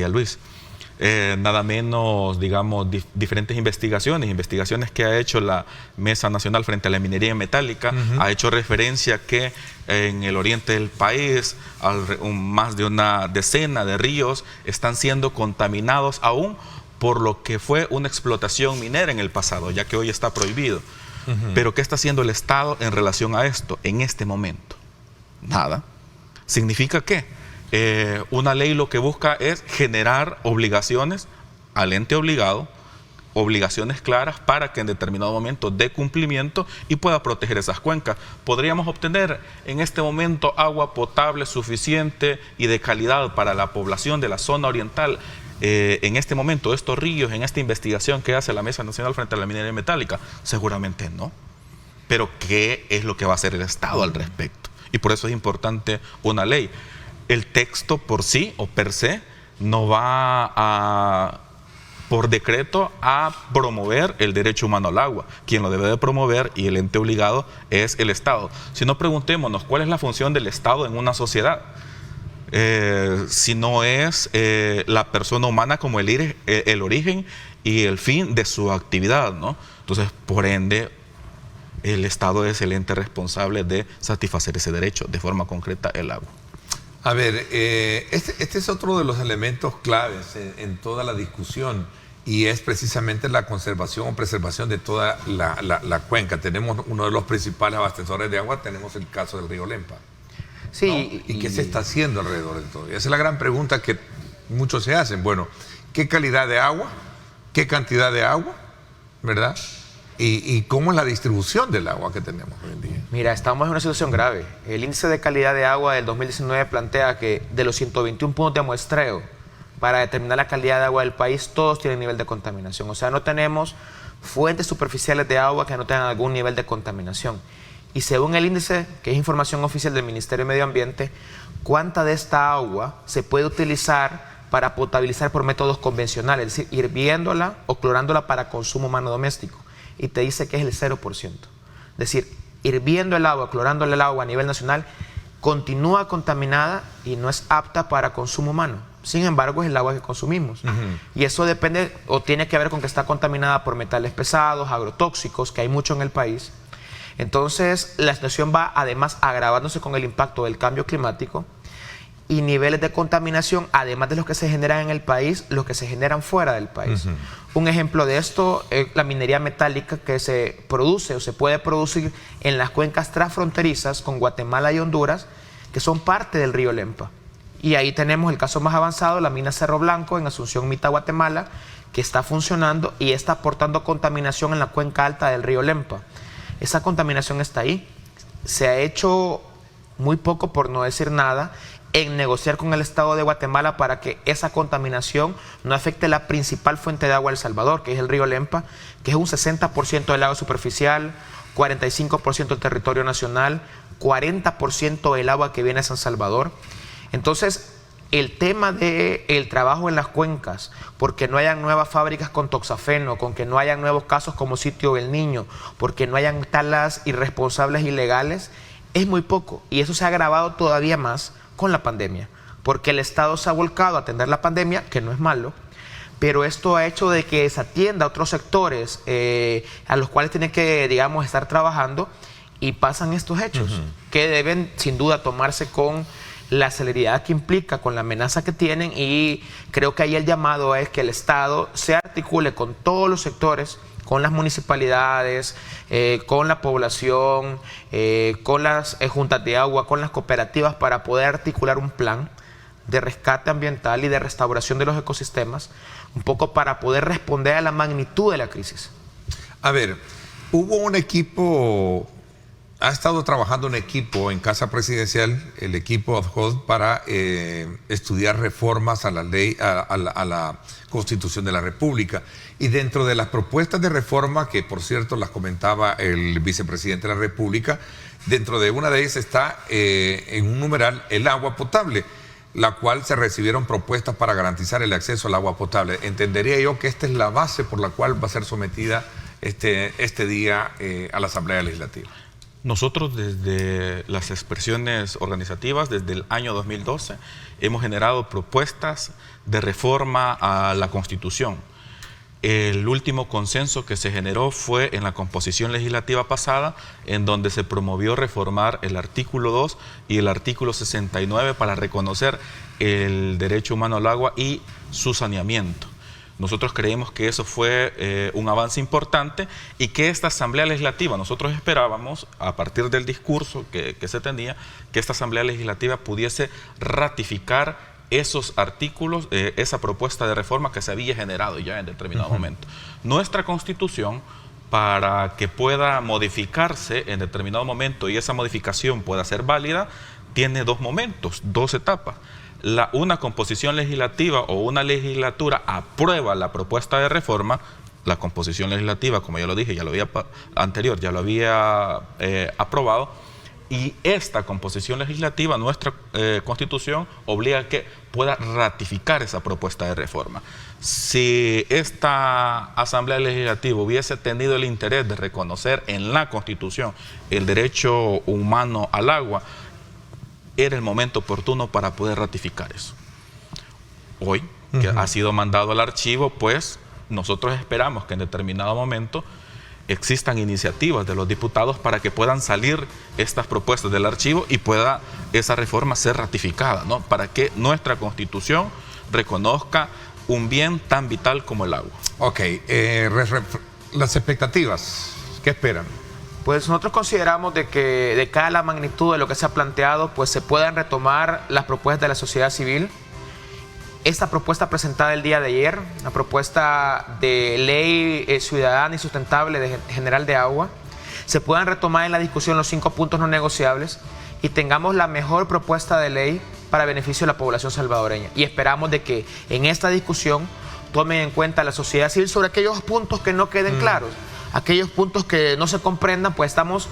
Luis. Nada menos, digamos, diferentes investigaciones que ha hecho la Mesa Nacional frente a la minería metálica, ha hecho referencia que en el oriente del país más de una decena de ríos están siendo contaminados aún por lo que fue una explotación minera en el pasado, ya que hoy está prohibido. Pero ¿qué está haciendo el Estado en relación a esto en este momento? Nada. ¿Significa qué? Una ley lo que busca es generar obligaciones al ente obligado, obligaciones claras para que en determinado momento dé cumplimiento y pueda proteger esas cuencas. Podríamos obtener en este momento agua potable suficiente y de calidad para la población de la zona oriental. En este momento, estos ríos, en esta investigación que hace la Mesa Nacional frente a la minería metálica, seguramente no. Pero ¿qué es lo que va a hacer el Estado al respecto? Y por eso es importante una ley. El texto por sí o per se no va por decreto a promover el derecho humano al agua. Quien lo debe de promover y el ente obligado es el Estado. Si no, preguntémonos cuál es la función del Estado en una sociedad. Si no es la persona humana como el origen y el fin de su actividad, ¿no? Entonces, por ende, el Estado es el ente responsable de satisfacer ese derecho, de forma concreta el agua. A ver, este es otro de los elementos claves en toda la discusión y es precisamente la conservación o preservación de toda la cuenca. Tenemos uno de los principales abastecedores de agua, tenemos el caso del río Lempa. Sí, ¿no? ¿Y qué se está haciendo alrededor de todo? Y esa es la gran pregunta que muchos se hacen. Bueno, ¿qué calidad de agua? ¿Qué cantidad de agua? ¿Verdad? ¿Y cómo es la distribución del agua que tenemos hoy en día? Mira, estamos en una situación grave. El índice de calidad de agua del 2019 plantea que de los 121 puntos de muestreo para determinar la calidad de agua del país, todos tienen nivel de contaminación. O sea, no tenemos fuentes superficiales de agua que no tengan algún nivel de contaminación. Y según el índice, que es información oficial del Ministerio de Medio Ambiente, ¿cuánta de esta agua se puede utilizar para potabilizar por métodos convencionales? Es decir, hirviéndola o clorándola para consumo humano doméstico. Y te dice que es el 0%. Es decir, hirviendo el agua, clorando el agua a nivel nacional, continúa contaminada y no es apta para consumo humano. Sin embargo, es el agua que consumimos. Y eso depende o tiene que ver con que está contaminada por metales pesados, agrotóxicos, que hay mucho en el país. Entonces, la situación va además agravándose con el impacto del cambio climático y niveles de contaminación, además de los que se generan en el país, los que se generan fuera del país. Un ejemplo de esto es la minería metálica que se produce o se puede producir en las cuencas transfronterizas con Guatemala y Honduras, que son parte del río Lempa. Y ahí tenemos el caso más avanzado, la mina Cerro Blanco en Asunción, Mita, Guatemala, que está funcionando y está aportando contaminación en la cuenca alta del río Lempa. Esa contaminación está ahí. se ha hecho muy poco, por no decir nada, en negociar con el Estado de Guatemala para que esa contaminación no afecte la principal fuente de agua de El Salvador, que es el río Lempa, que es un 60% del agua superficial, 45% del territorio nacional, 40% del agua que viene a San Salvador. Entonces, el tema del trabajo en las cuencas, porque no hayan nuevas fábricas con toxafeno, con que no hayan nuevos casos como Sitio del Niño, porque no hayan talas irresponsables ilegales, es muy poco. Y eso se ha agravado todavía más con la pandemia, porque el Estado se ha volcado a atender la pandemia, que no es malo, pero esto ha hecho de que se atienda a otros sectores a los cuales tiene que, digamos, estar trabajando, y pasan estos hechos que deben sin duda tomarse con la celeridad que implica, con la amenaza que tienen, y creo que ahí el llamado es que el Estado se articule con todos los sectores, con las municipalidades, con la población, con las juntas de agua, con las cooperativas, para poder articular un plan de rescate ambiental y de restauración de los ecosistemas, un poco para poder responder a la magnitud de la crisis. A ver, hubo un equipo, ha estado trabajando un equipo en Casa Presidencial, el equipo ad hoc, para estudiar reformas a la ley, a la Constitución de la República. Y dentro de las propuestas de reforma, que por cierto las comentaba el vicepresidente de la República, dentro de una de ellas está en un numeral el agua potable, la cual se recibieron propuestas para garantizar el acceso al agua potable. Entendería yo que esta es la base por la cual va a ser sometida este día a la Asamblea Legislativa. Nosotros desde las expresiones organizativas, desde el año 2012, hemos generado propuestas de reforma a la Constitución. El último consenso que se generó fue en la composición legislativa pasada, en donde se promovió reformar el artículo 2 y el artículo 69 para reconocer el derecho humano al agua y su saneamiento. Nosotros creemos que eso fue un avance importante, y que esta Asamblea Legislativa, nosotros esperábamos, a partir del discurso que se tenía, que esta Asamblea Legislativa pudiese ratificar esos artículos, esa propuesta de reforma que se había generado ya en determinado momento. Nuestra Constitución, para que pueda modificarse en determinado momento y esa modificación pueda ser válida, tiene dos momentos, dos etapas. Una composición legislativa o una legislatura aprueba la propuesta de reforma. La composición legislativa, como ya lo dije, ya lo había aprobado, y esta composición legislativa, nuestra Constitución, obliga a que pueda ratificar esa propuesta de reforma. Si esta Asamblea Legislativa hubiese tenido el interés de reconocer en la Constitución el derecho humano al agua, era el momento oportuno para poder ratificar eso. Hoy, que ha sido mandado al archivo, pues nosotros esperamos que en determinado momento existan iniciativas de los diputados para que puedan salir estas propuestas del archivo y pueda esa reforma ser ratificada, ¿no? Para que nuestra Constitución reconozca un bien tan vital como el agua. Ok, las expectativas, ¿qué esperan? Pues nosotros consideramos de que de cara a la magnitud de lo que se ha planteado, pues se puedan retomar las propuestas de la sociedad civil. Esta propuesta presentada el día de ayer, la propuesta de ley ciudadana y sustentable general de agua, se puedan retomar en la discusión los 5 puntos no negociables y tengamos la mejor propuesta de ley para beneficio de la población salvadoreña. Y esperamos de que en esta discusión tomen en cuenta la sociedad civil sobre aquellos puntos que no queden claros, aquellos puntos que no se comprendan, pues estamos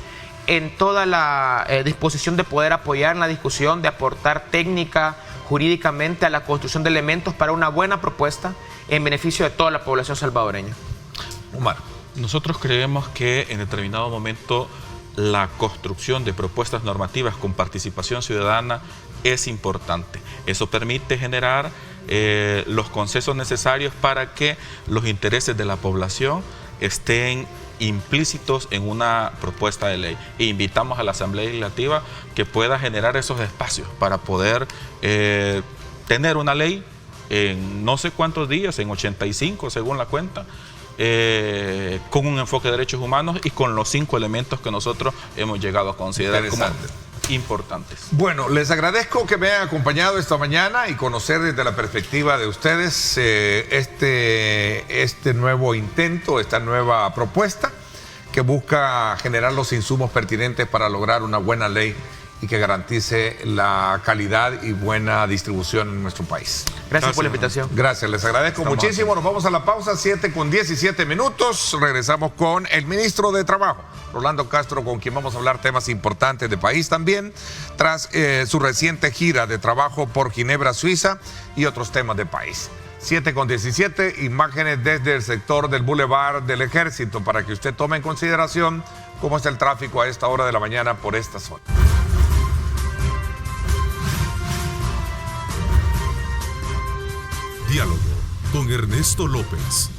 en toda la disposición de poder apoyar en la discusión, de aportar técnica, jurídicamente a la construcción de elementos para una buena propuesta en beneficio de toda la población salvadoreña. Omar. Nosotros creemos que en determinado momento la construcción de propuestas normativas con participación ciudadana es importante. Eso permite generar los consensos necesarios para que los intereses de la población estén implícitos en una propuesta de ley. E invitamos a la Asamblea Legislativa que pueda generar esos espacios para poder tener una ley en no sé cuántos días, en 85 según la cuenta, con un enfoque de derechos humanos y con los 5 elementos que nosotros hemos llegado a considerar como importantes. Bueno, les agradezco que me hayan acompañado esta mañana y conocer desde la perspectiva de ustedes este nuevo intento, esta nueva propuesta que busca generar los insumos pertinentes para lograr una buena ley y que garantice la calidad y buena distribución en nuestro país. Gracias por la invitación. Gracias, les agradezco muchísimo. Nos vamos a la pausa, 7:17. Regresamos con el ministro de Trabajo, Rolando Castro, con quien vamos a hablar temas importantes de país también, tras su reciente gira de trabajo por Ginebra, Suiza, y otros temas de país. 7:17, imágenes desde el sector del Boulevard del Ejército para que usted tome en consideración cómo está el tráfico a esta hora de la mañana por esta zona. Diálogo con Ernesto López.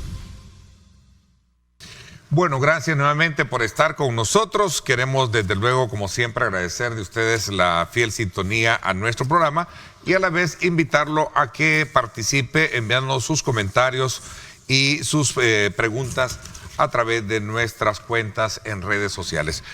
Bueno, gracias nuevamente por estar con nosotros. Queremos desde luego, como siempre, agradecer de ustedes la fiel sintonía a nuestro programa y a la vez invitarlo a que participe enviándonos sus comentarios y sus preguntas a través de nuestras cuentas en redes sociales.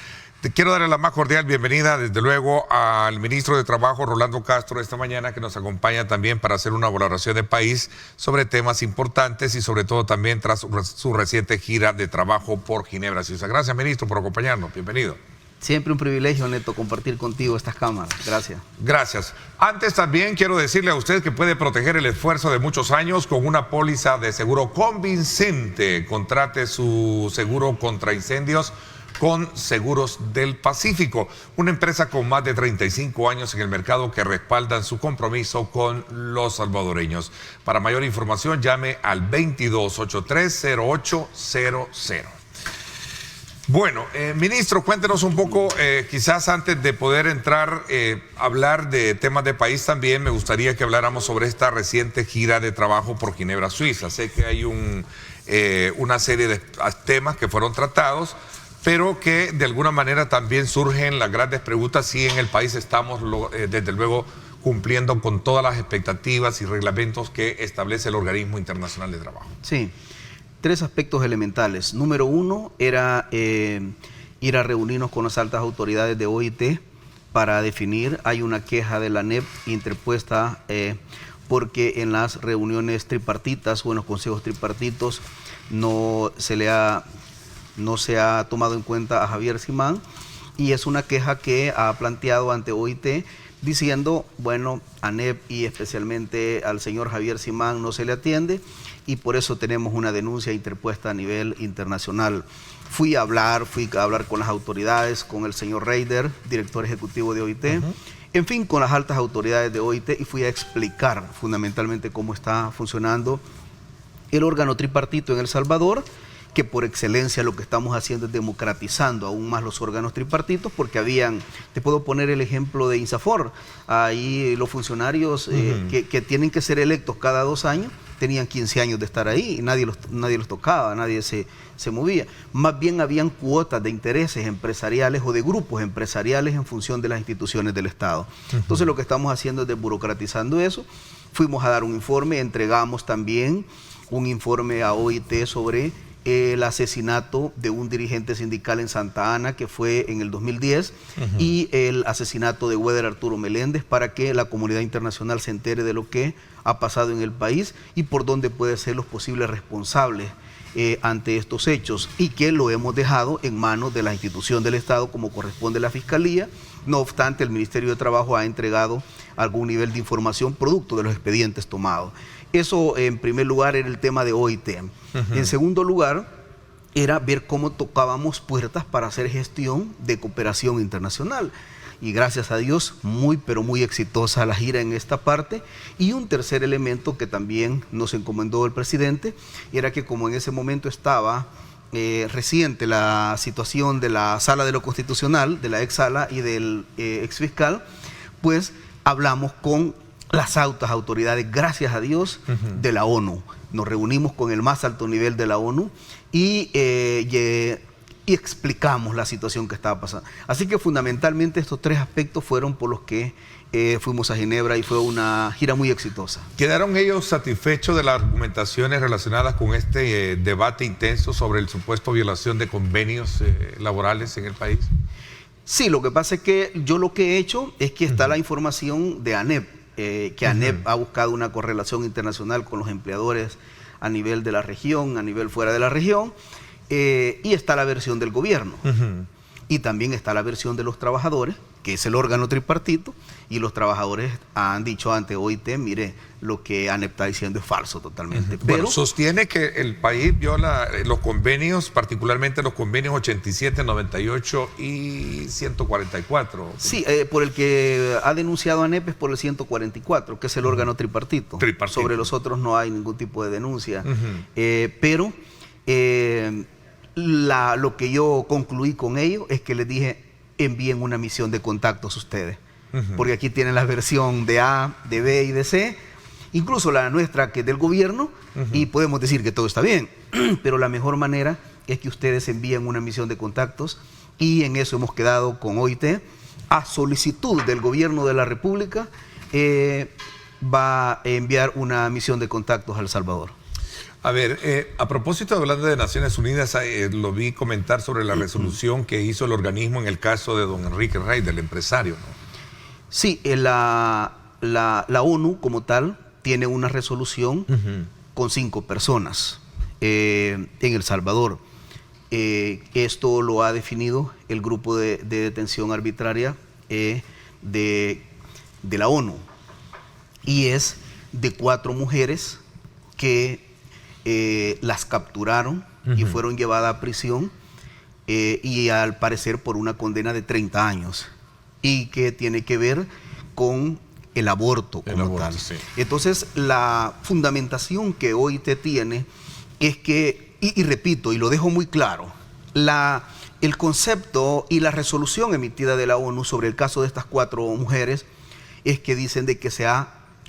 Te quiero darle la más cordial bienvenida, desde luego, al ministro de Trabajo, Rolando Castro, esta mañana, que nos acompaña también para hacer una valoración de país sobre temas importantes y sobre todo también tras su reciente gira de trabajo por Ginebra, Suiza. Gracias, ministro, por acompañarnos. Bienvenido. Siempre un privilegio, Neto, compartir contigo estas cámaras. Gracias. Gracias. Antes también quiero decirle a usted que puede proteger el esfuerzo de muchos años con una póliza de seguro convincente. Contrate su seguro contra incendios con Seguros del Pacífico, una empresa con más de 35 años en el mercado que respaldan su compromiso con los salvadoreños. Para mayor información, llame al 2283-0800. Bueno, ministro, cuéntenos un poco, quizás antes de poder entrar a hablar de temas de país también, me gustaría que habláramos sobre esta reciente gira de trabajo por Ginebra, Suiza. Sé que hay una serie de temas que fueron tratados, pero que de alguna manera también surgen las grandes preguntas si en el país estamos, desde luego, cumpliendo con todas las expectativas y reglamentos que establece el Organismo Internacional de Trabajo. Sí, 3 aspectos elementales. Número 1 era ir a reunirnos con las altas autoridades de OIT para definir. Hay una queja de la ANEP interpuesta porque en las reuniones tripartitas o en los consejos tripartitos no se ha tomado en cuenta a Javier Simán, y es una queja que ha planteado ante OIT diciendo, bueno, ANEP y especialmente al señor Javier Simán no se le atiende y por eso tenemos una denuncia interpuesta a nivel internacional. Fui a hablar con las autoridades, con el señor Reider, director ejecutivo de OIT, en fin, con las altas autoridades de OIT, y fui a explicar fundamentalmente cómo está funcionando el órgano tripartito en El Salvador, que por excelencia lo que estamos haciendo es democratizando aún más los órganos tripartitos, porque te puedo poner el ejemplo de INSAFOR, ahí los funcionarios que tienen que ser electos cada 2 años, tenían 15 años de estar ahí y nadie los tocaba, nadie se movía. Más bien habían cuotas de intereses empresariales o de grupos empresariales en función de las instituciones del Estado. Entonces lo que estamos haciendo es desburocratizando eso. Fuimos a dar un informe, entregamos también un informe a OIT sobre el asesinato de un dirigente sindical en Santa Ana, que fue en el 2010, y el asesinato de Weder Arturo Meléndez, para que la comunidad internacional se entere de lo que ha pasado en el país y por dónde pueden ser los posibles responsables ante estos hechos, y que lo hemos dejado en manos de la institución del Estado como corresponde a la Fiscalía. No obstante, el Ministerio de Trabajo ha entregado algún nivel de información producto de los expedientes tomados. Eso, en primer lugar, era el tema de OIT. En segundo lugar, era ver cómo tocábamos puertas para hacer gestión de cooperación internacional. Y gracias a Dios, pero muy exitosa la gira en esta parte. Y un tercer elemento que también nos encomendó el presidente, era que como en ese momento estaba reciente la situación de la Sala de lo Constitucional, de la ex sala y del ex fiscal, pues hablamos con las altas autoridades, gracias a Dios, de la ONU. Nos reunimos con el más alto nivel de la ONU y explicamos la situación que estaba pasando. Así que fundamentalmente estos 3 aspectos fueron por los que fuimos a Ginebra, y fue una gira muy exitosa. ¿Quedaron ellos satisfechos de las argumentaciones relacionadas con este debate intenso sobre el supuesto violación de convenios laborales en el país? Sí, lo que pasa es que yo lo que he hecho es que está la información de ANEP, que ANEP ha buscado una correlación internacional con los empleadores a nivel de la región, a nivel fuera de la región, y está la versión del gobierno. Y también está la versión de los trabajadores, que es el órgano tripartito, y los trabajadores han dicho ante OIT, mire, lo que ANEP está diciendo es falso totalmente. Pero bueno, sostiene que el país viola los convenios, particularmente los convenios 87, 98 y 144. Sí, por el que ha denunciado ANEP es por el 144, que es el órgano tripartito. Sobre los otros no hay ningún tipo de denuncia. Pero lo que yo concluí con ello es que les dije, envíen una misión de contactos ustedes. Porque aquí tienen la versión de A, de B y de C, incluso la nuestra que es del gobierno, y podemos decir que todo está bien, pero la mejor manera es que ustedes envíen una misión de contactos, y en eso hemos quedado con OIT, a solicitud del gobierno de la República, va a enviar una misión de contactos a El Salvador. A ver, a propósito, hablando de Naciones Unidas, lo vi comentar sobre la resolución que hizo el organismo en el caso de don Enrique Ray, del empresario, ¿no? Sí, la ONU como tal tiene una resolución con 5 personas en El Salvador. Esto lo ha definido el grupo de detención arbitraria de la ONU, y es de 4 mujeres que las capturaron y fueron llevadas a prisión, y al parecer por una condena de 30 años. Y que tiene que ver con el aborto como tal. Sí. Entonces, la fundamentación que OIT tiene es que, y repito, y lo dejo muy claro, el concepto y la resolución emitida de la ONU sobre el caso de estas 4 mujeres es que dicen de que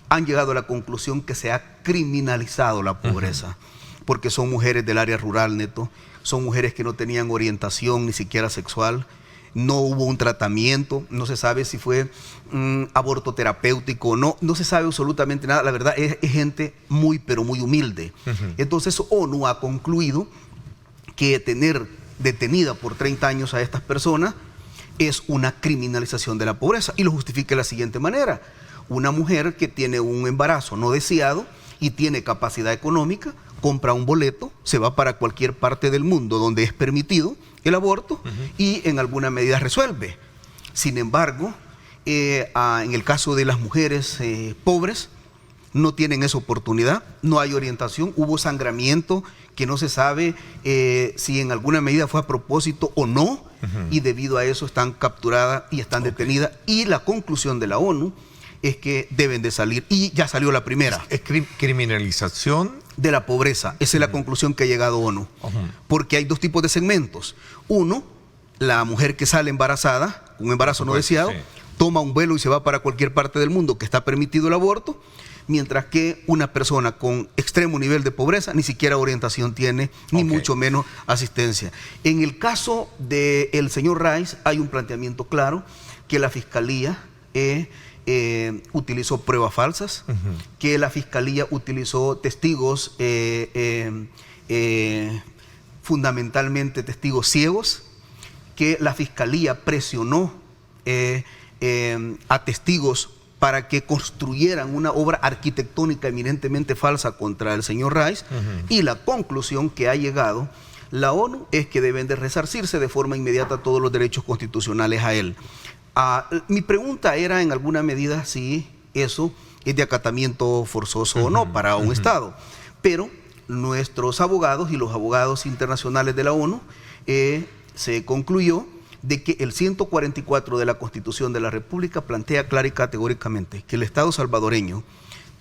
han llegado a la conclusión que se ha criminalizado la pobreza, porque son mujeres del área rural, neto, son mujeres que no tenían orientación ni siquiera sexual. No hubo un tratamiento, no se sabe si fue aborto terapéutico o no, no se sabe absolutamente nada. La verdad es gente muy, pero muy humilde. Entonces ONU ha concluido que tener detenida por 30 años a estas personas es una criminalización de la pobreza, y lo justifica de la siguiente manera. Una mujer que tiene un embarazo no deseado y tiene capacidad económica, compra un boleto, se va para cualquier parte del mundo donde es permitido el aborto y en alguna medida resuelve. Sin embargo, en el caso de las mujeres pobres, no tienen esa oportunidad, no hay orientación, hubo sangramiento que no se sabe si en alguna medida fue a propósito o no, y debido a eso están capturadas y están detenidas, y la conclusión de la ONU es que deben de salir, y ya salió la primera. ¿Es criminalización de la pobreza? Esa es la conclusión que ha llegado ONU. Porque hay 2 tipos de segmentos. Uno, la mujer que sale embarazada, un embarazo no deseado, toma un vuelo y se va para cualquier parte del mundo que está permitido el aborto, mientras que una persona con extremo nivel de pobreza ni siquiera orientación tiene, ni mucho menos asistencia. En el caso del señor Rice hay un planteamiento claro que la Fiscalía utilizó pruebas falsas, que la Fiscalía utilizó testigos, fundamentalmente testigos ciegos, que la Fiscalía presionó a testigos para que construyeran una obra arquitectónica eminentemente falsa contra el señor Rice, y la conclusión que ha llegado la ONU es que deben de resarcirse de forma inmediata todos los derechos constitucionales a él. Mi pregunta era en alguna medida si eso es de acatamiento forzoso o no para un Estado, pero nuestros abogados y los abogados internacionales de la ONU se concluyó de que el 144 de la Constitución de la República plantea clara y categóricamente que el Estado salvadoreño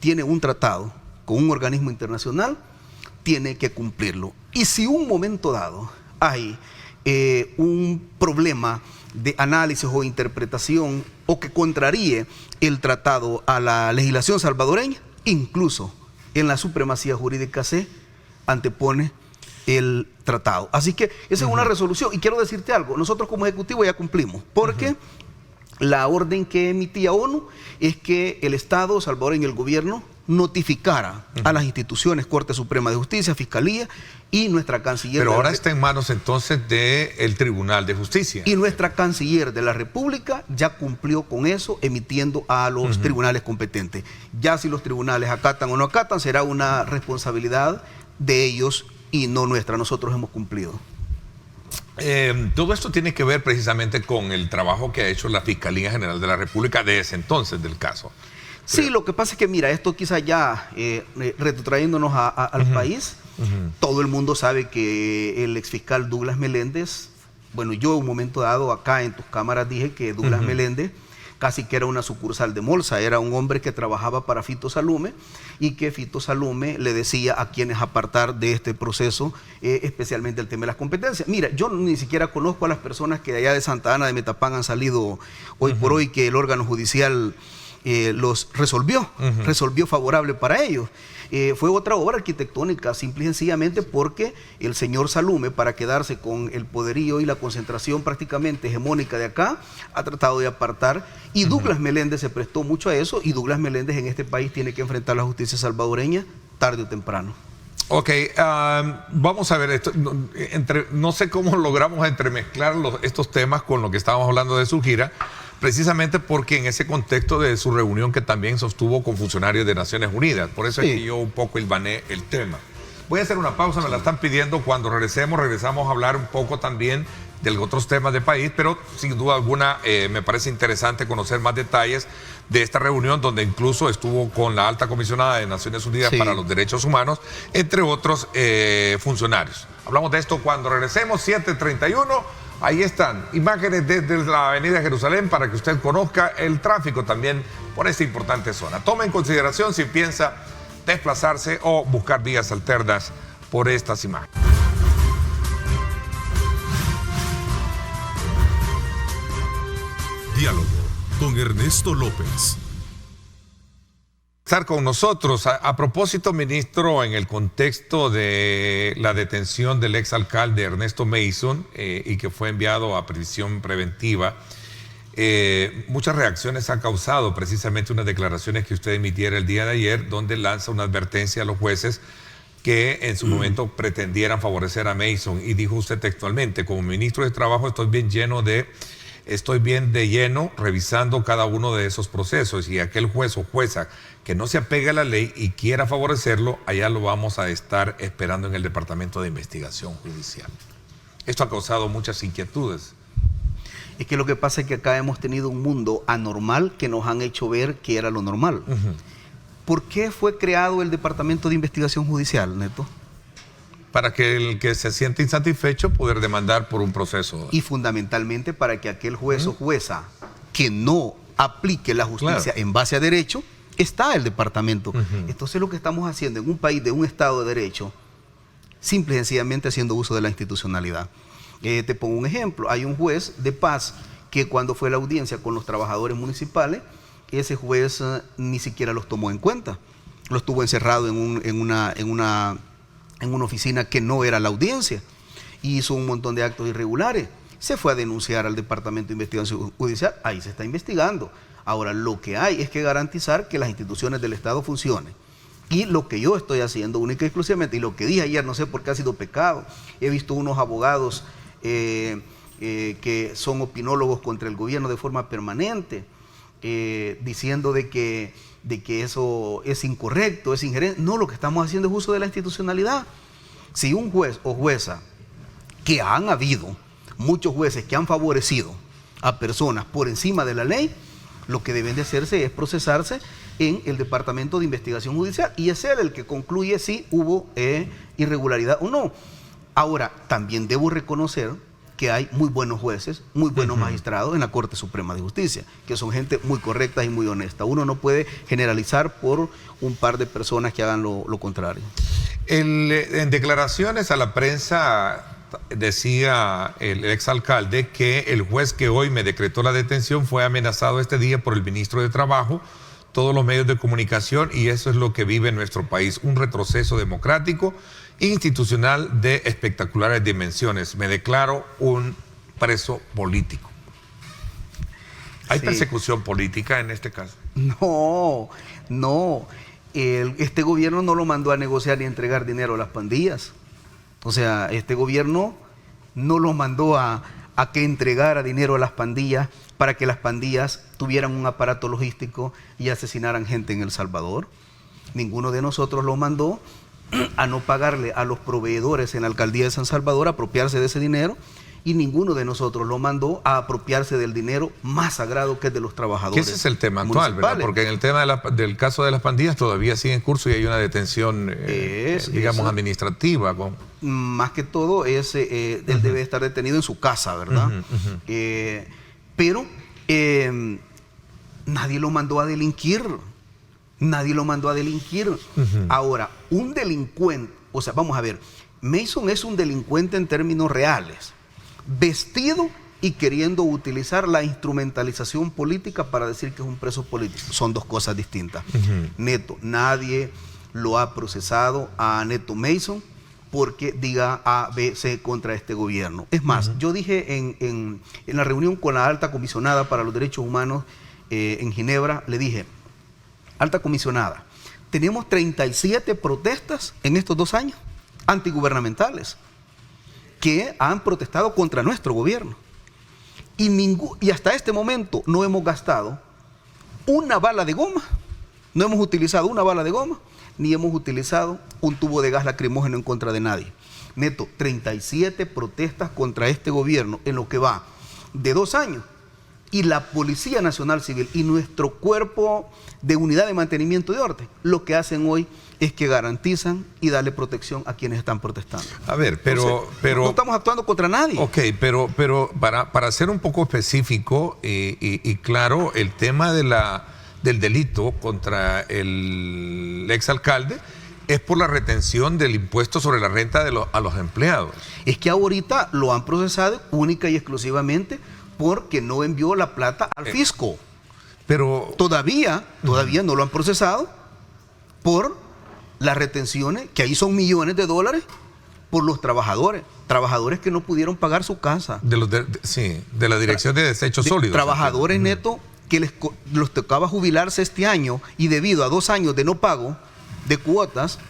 tiene un tratado con un organismo internacional, tiene que cumplirlo. Y si un momento dado hay un problema de análisis o interpretación o que contraríe el tratado a la legislación salvadoreña, incluso en la supremacía jurídica se antepone el tratado. Así que esa es una resolución, y quiero decirte algo, nosotros como Ejecutivo ya cumplimos, porque la orden que emitía ONU es que el Estado salvadoreño y el gobierno notificara a las instituciones, Corte Suprema de Justicia, Fiscalía y nuestra Canciller. Pero ahora está en manos entonces del Tribunal de Justicia. Y nuestra Canciller de la República ya cumplió con eso, emitiendo a los tribunales competentes. Ya si los tribunales acatan o no acatan, será una responsabilidad de ellos y no nuestra. Nosotros hemos cumplido. Todo esto tiene que ver precisamente con el trabajo que ha hecho la Fiscalía General de la República de ese entonces del caso. Sí, lo que pasa es que, mira, esto quizás ya retrotrayéndonos al país, todo el mundo sabe que el exfiscal Douglas Meléndez, bueno, yo en un momento dado acá en tus cámaras dije que Douglas Meléndez casi que era una sucursal de Molsa, era un hombre que trabajaba para Fito Salume y que Fito Salume le decía a quienes apartar de este proceso, especialmente el tema de las competencias. Mira, yo ni siquiera conozco a las personas que de allá de Santa Ana de Metapán han salido hoy por hoy, que el órgano judicial los resolvió favorable para ellos. Fue otra obra arquitectónica, simple y sencillamente porque el señor Salume, para quedarse con el poderío y la concentración prácticamente hegemónica de acá, ha tratado de apartar, y Douglas Meléndez se prestó mucho a eso, y Douglas Meléndez en este país tiene que enfrentar la justicia salvadoreña tarde o temprano. Ok, vamos a ver esto. No sé cómo logramos entremezclar estos temas con lo que estábamos hablando de su gira, precisamente porque en ese contexto de su reunión que también sostuvo con funcionarios de Naciones Unidas. Por eso es que yo un poco hilvané el tema. Voy a hacer una pausa, me la están pidiendo. Cuando regresamos a hablar un poco también de otros temas del país, pero sin duda alguna me parece interesante conocer más detalles de esta reunión, donde incluso estuvo con la alta comisionada de Naciones Unidas para los Derechos Humanos, entre otros funcionarios. Hablamos de esto cuando regresemos, 7:31. Ahí están imágenes desde la avenida Jerusalén para que usted conozca el tráfico también por esta importante zona. Tome en consideración si piensa desplazarse o buscar vías alternas por estas imágenes. Diálogo con Ernesto López. Estar con nosotros. A propósito, ministro, en el contexto de la detención del exalcalde Ernesto Mason y que fue enviado a prisión preventiva, muchas reacciones ha causado precisamente unas declaraciones que usted emitiera el día de ayer, donde lanza una advertencia a los jueces que en su momento pretendieran favorecer a Mason, y dijo usted textualmente: como ministro de Trabajo estoy bien de lleno revisando cada uno de esos procesos, y aquel juez o jueza que no se apegue a la ley y quiera favorecerlo, allá lo vamos a estar esperando en el Departamento de Investigación Judicial. Esto ha causado muchas inquietudes. Es que lo que pasa es que acá hemos tenido un mundo anormal que nos han hecho ver que era lo normal. ¿Por qué fue creado el Departamento de Investigación Judicial, Neto? Para que el que se siente insatisfecho poder demandar por un proceso. Y fundamentalmente para que aquel juez o jueza que no aplique la justicia en base a derecho, está el departamento. Entonces lo que estamos haciendo en un país de un Estado de Derecho, simple y sencillamente haciendo uso de la institucionalidad. Te pongo un ejemplo. Hay un juez de paz que cuando fue la audiencia con los trabajadores municipales, ese juez ni siquiera los tomó en cuenta. Los tuvo encerrado en una oficina que no era la audiencia, y hizo un montón de actos irregulares. Se fue a denunciar al Departamento de Investigación Judicial, ahí se está investigando. Ahora, lo que hay es que garantizar que las instituciones del Estado funcionen. Y lo que yo estoy haciendo única y exclusivamente, y lo que dije ayer, no sé por qué ha sido pecado, he visto unos abogados que son opinólogos contra el gobierno de forma permanente, diciendo de que eso es incorrecto, es ingerente. No, lo que estamos haciendo es uso de la institucionalidad. Si un juez o jueza, que han habido muchos jueces que han favorecido a personas por encima de la ley, lo que deben de hacerse es procesarse en el Departamento de Investigación Judicial, y es él el que concluye si hubo irregularidad o no. Ahora, también debo reconocer que hay muy buenos jueces, muy buenos magistrados en la Corte Suprema de Justicia, que son gente muy correcta y muy honesta. Uno no puede generalizar por un par de personas que hagan lo contrario. En declaraciones a la prensa decía el exalcalde que el juez que hoy me decretó la detención fue amenazado este día por el ministro de Trabajo, todos los medios de comunicación, y eso es lo que vive en nuestro país, un retroceso democrático institucional de espectaculares dimensiones. Me declaro un preso político. ¿Hay persecución política en este caso? No. Este gobierno no lo mandó a negociar ni a entregar dinero a las pandillas. O sea, este gobierno no lo mandó a que entregara dinero a las pandillas para que las pandillas tuvieran un aparato logístico y asesinaran gente en El Salvador. Ninguno de nosotros lo mandó a no pagarle a los proveedores en la alcaldía de San Salvador, apropiarse de ese dinero, y ninguno de nosotros lo mandó a apropiarse del dinero más sagrado, que es de los trabajadores. Que ese es el tema actual, ¿verdad? Porque en el tema del caso de las pandillas todavía sigue en curso y hay una detención, digamos, administrativa. Más que todo, él debe estar detenido en su casa, ¿verdad? Pero nadie lo mandó a delinquir. Nadie lo mandó a delinquir. Ahora, un delincuente, o sea, vamos a ver, Mason es un delincuente en términos reales, vestido y queriendo utilizar la instrumentalización política para decir que es un preso político. Son dos cosas distintas. Neto, nadie lo ha procesado a Neto Mason porque diga A, B, C contra este gobierno. Es más, yo dije en la reunión con la alta comisionada para los derechos humanos en Ginebra, le dije: alta comisionada, tenemos 37 protestas en estos 2 años antigubernamentales que han protestado contra nuestro gobierno. Y hasta este momento no hemos gastado una bala de goma, no hemos utilizado una bala de goma, ni hemos utilizado un tubo de gas lacrimógeno en contra de nadie. Neto, 37 protestas contra este gobierno en lo que va de 2 años. Y la Policía Nacional Civil y nuestro cuerpo de unidad de mantenimiento de orden, lo que hacen hoy es que garantizan y darle protección a quienes están protestando. A ver, pero no estamos actuando contra nadie. Ok, pero para ser un poco específico y claro, el tema del delito contra el exalcalde es por la retención del impuesto sobre la renta a los empleados. Es que ahorita lo han procesado única y exclusivamente porque no envió la plata al fisco. Pero todavía no lo han procesado por las retenciones, que ahí son millones de dólares, por los trabajadores que no pudieron pagar su casa. De la Dirección de Desechos Sólidos. Trabajadores netos que los tocaba jubilarse este año y debido a 2 años de no pago de cuotas,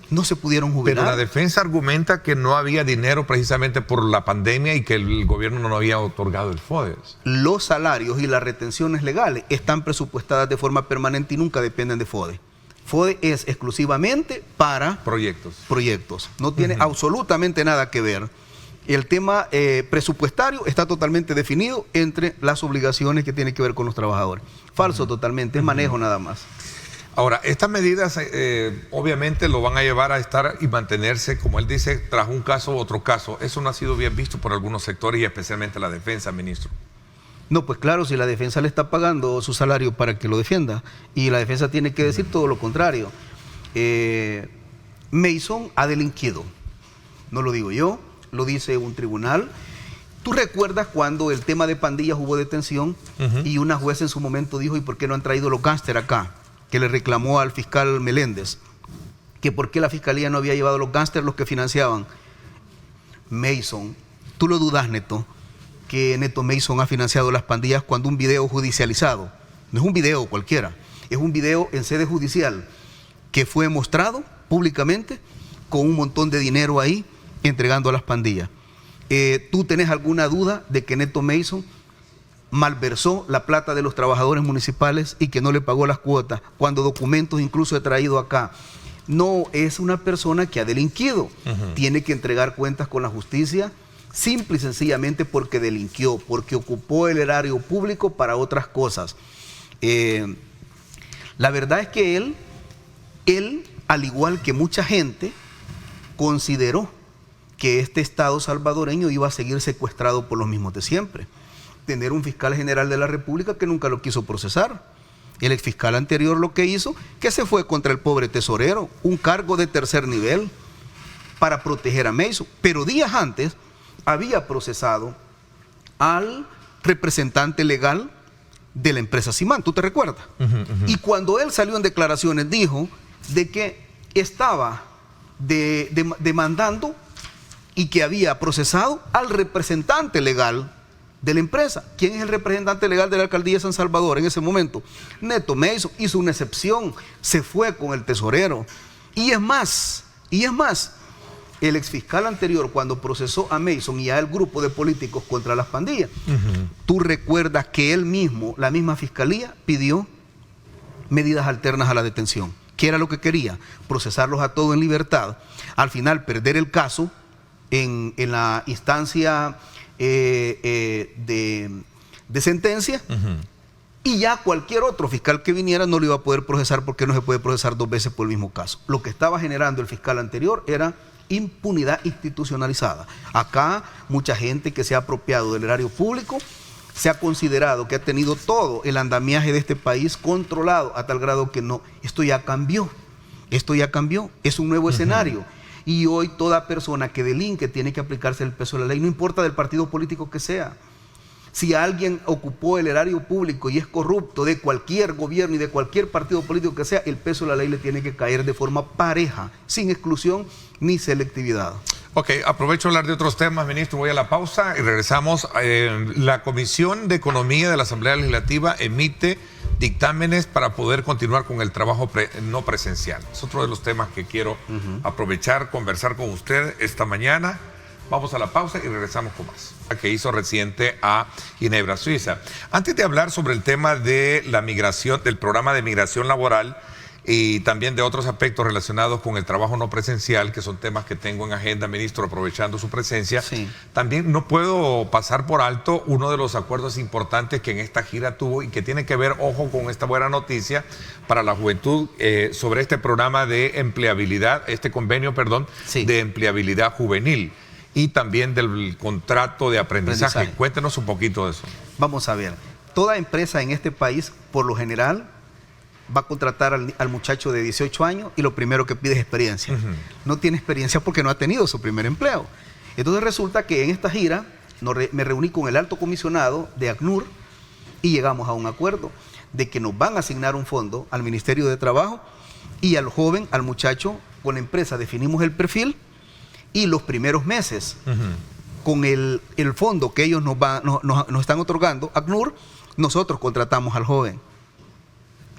no se pudieron jubilar. Pero la defensa argumenta que no había dinero precisamente por la pandemia y que el gobierno no había otorgado el FODES. Los salarios y las retenciones legales están presupuestadas de forma permanente y nunca dependen de FODE. FODE es exclusivamente para proyectos. No tiene absolutamente nada que ver. El tema presupuestario está totalmente definido entre las obligaciones que tienen que ver con los trabajadores. Falso totalmente, es manejo nada más. Ahora, estas medidas obviamente lo van a llevar a estar y mantenerse, como él dice, tras un caso u otro caso. Eso no ha sido bien visto por algunos sectores y especialmente la defensa, ministro. No, pues claro, si la defensa le está pagando su salario para que lo defienda, y la defensa tiene que decir todo lo contrario. Mason ha delinquido, no lo digo yo, lo dice un tribunal. ¿Tú recuerdas cuando el tema de pandillas hubo detención y una juez en su momento dijo: ¿y por qué no han traído los gángster acá? Que le reclamó al fiscal Meléndez que por qué la fiscalía no había llevado los gángsters, los que financiaban. Mason, ¿tú lo dudas, Neto, que Neto Mason ha financiado las pandillas cuando un video judicializado, no es un video cualquiera, es un video en sede judicial que fue mostrado públicamente con un montón de dinero ahí entregando a las pandillas? ¿Tú tenés alguna duda de que Neto Mason malversó la plata de los trabajadores municipales y que no le pagó las cuotas, cuando documentos incluso he traído acá? No es una persona que ha delinquido. Tiene que entregar cuentas con la justicia, simple y sencillamente porque delinquió, porque ocupó el erario público para otras cosas. La verdad es que él, al igual que mucha gente, consideró que este Estado salvadoreño iba a seguir secuestrado por los mismos de siempre. Tener un fiscal general de la República que nunca lo quiso procesar. El exfiscal anterior lo que hizo, que se fue contra el pobre tesorero, un cargo de 3er nivel para proteger a Mason. Pero días antes había procesado al representante legal de la empresa Simán, ¿tú te recuerdas? Y cuando él salió en declaraciones dijo de que estaba demandando y que había procesado al representante legal de la empresa. ¿Quién es el representante legal de la alcaldía de San Salvador en ese momento? Neto Mason. Hizo una excepción, se fue con el tesorero. Y es más, el exfiscal anterior, cuando procesó a Mason y a el grupo de políticos contra las pandillas, tú recuerdas que él mismo, la misma fiscalía, pidió medidas alternas a la detención, ¿Qué era lo que quería? Procesarlos a todos en libertad. Al final, perder el caso en la instancia de sentencia, y ya cualquier otro fiscal que viniera no lo iba a poder procesar, porque no se puede procesar 2 veces por el mismo caso. Lo que estaba generando el fiscal anterior era impunidad institucionalizada. Acá mucha gente que se ha apropiado del erario público se ha considerado que ha tenido todo el andamiaje de este país controlado, a tal grado que no, esto ya cambió, es un nuevo escenario. Y hoy toda persona que delinque tiene que aplicarse el peso de la ley, no importa del partido político que sea. Si alguien ocupó el erario público y es corrupto de cualquier gobierno y de cualquier partido político que sea, el peso de la ley le tiene que caer de forma pareja, sin exclusión ni selectividad. Ok, aprovecho a hablar de otros temas, ministro. Voy a la pausa y regresamos. La Comisión de Economía de la Asamblea Legislativa emite dictámenes para poder continuar con el trabajo no presencial. Es otro de los temas que quiero aprovechar, conversar con usted esta mañana. Vamos a la pausa y regresamos con más. Que hizo reciente a Ginebra, Suiza. Antes de hablar sobre el tema de la migración, del programa de migración laboral y también de otros aspectos relacionados con el trabajo no presencial, que son temas que tengo en agenda, ministro, aprovechando su presencia, también no puedo pasar por alto uno de los acuerdos importantes que en esta gira tuvo y que tiene que ver, ojo, con esta buena noticia para la juventud sobre este programa de empleabilidad, este convenio, perdón, de empleabilidad juvenil. Y también del contrato de aprendizaje. Cuéntenos un poquito de eso. Vamos a ver, toda empresa en este país, por lo general, va a contratar al muchacho de 18 años y lo primero que pide es experiencia. No tiene experiencia porque no ha tenido su primer empleo. Entonces resulta que en esta gira me reuní con el alto comisionado de ACNUR y llegamos a un acuerdo de que nos van a asignar un fondo al Ministerio de Trabajo y al joven, al muchacho, con la empresa definimos el perfil. Y los primeros meses, con el fondo que ellos nos están otorgando, ACNUR, nosotros contratamos al joven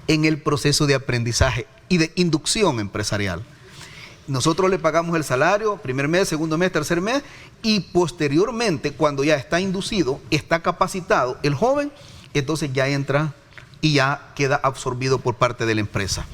en el proceso de aprendizaje y de inducción empresarial. Nosotros le pagamos el salario, primer mes, segundo mes, tercer mes, y posteriormente, cuando ya está inducido, está capacitado el joven, entonces ya entra y ya queda absorbido por parte de la empresa.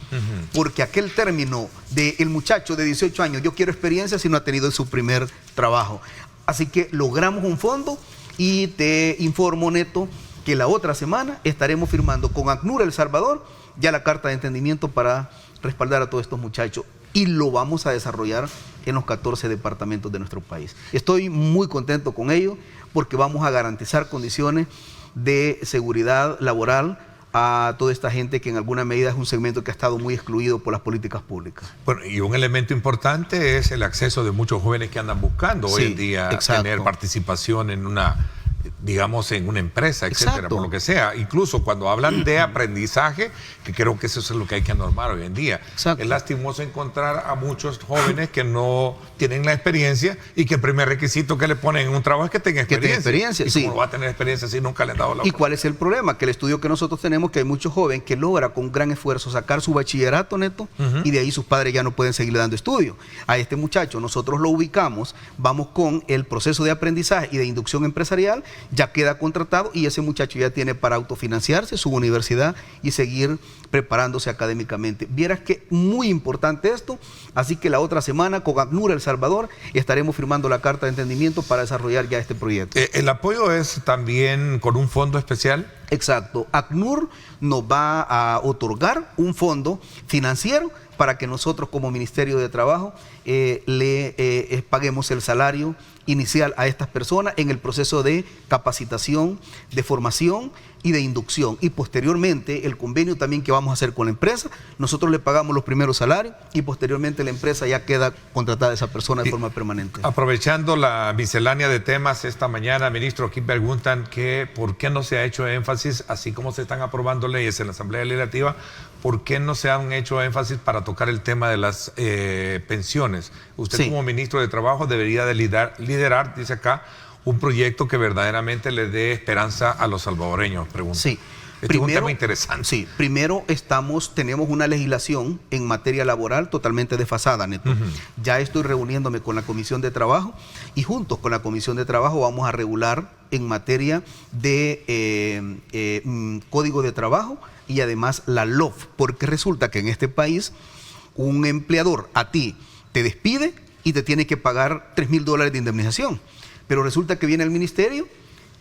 Porque aquel término del muchacho de 18 años, yo quiero experiencia si no ha tenido su primer trabajo. Así que logramos un fondo y te informo, Neto, que la otra semana estaremos firmando con ACNUR El Salvador ya la carta de entendimiento para respaldar a todos estos muchachos. Y lo vamos a desarrollar en los 14 departamentos de nuestro país. Estoy muy contento con ello porque vamos a garantizar condiciones de seguridad laboral a toda esta gente que en alguna medida es un segmento que ha estado muy excluido por las políticas públicas. Bueno, y un elemento importante es el acceso de muchos jóvenes que andan buscando hoy en día tener participación en una, digamos, en una empresa, etcétera, por lo que sea. Incluso cuando hablan de aprendizaje, que creo que eso es lo que hay que normar hoy en día. Es lastimoso encontrar a muchos jóvenes que no tienen la experiencia y que el primer requisito que le ponen en un trabajo es que tenga experiencia. ¿Y cómo va a tener experiencia si nunca le han dado la oportunidad? ¿Y cuál es el problema? Que el estudio que nosotros tenemos, que hay muchos jóvenes que logra con gran esfuerzo sacar su bachillerato, Neto, y de ahí sus padres ya no pueden seguirle dando estudio. A este muchacho nosotros lo ubicamos, vamos con el proceso de aprendizaje y de inducción empresarial, ya queda contratado y ese muchacho ya tiene para autofinanciarse su universidad y seguir preparándose académicamente. Vieras que muy importante esto, así que la otra semana con ACNUR El Salvador estaremos firmando la carta de entendimiento para desarrollar ya este proyecto. ¿El apoyo es también con un fondo especial? Exacto. ACNUR nos va a otorgar un fondo financiero para que nosotros como Ministerio de Trabajo le paguemos el salario inicial a estas personas en el proceso de capacitación, de formación y de inducción. Y posteriormente el convenio también que vamos a hacer con la empresa, nosotros le pagamos los primeros salarios y posteriormente la empresa ya queda contratada a esa persona de forma permanente. Aprovechando la miscelánea de temas esta mañana, ministro, aquí preguntan que por qué no se ha hecho énfasis, así como se están aprobando leyes en la Asamblea Legislativa, ¿por qué no se han hecho énfasis para tocar el tema de las pensiones? Usted como ministro de Trabajo debería de liderar, dice acá, un proyecto que verdaderamente le dé esperanza a los salvadoreños, pregunto. Sí. Este es un tema interesante. Sí, primero tenemos una legislación en materia laboral totalmente desfasada, Neto. Ya estoy reuniéndome con la Comisión de Trabajo y juntos con la Comisión de Trabajo vamos a regular en materia de Código de Trabajo y además la LOF, porque resulta que en este país un empleador a ti te despide y te tiene que pagar $3,000 de indemnización. Pero resulta que viene el ministerio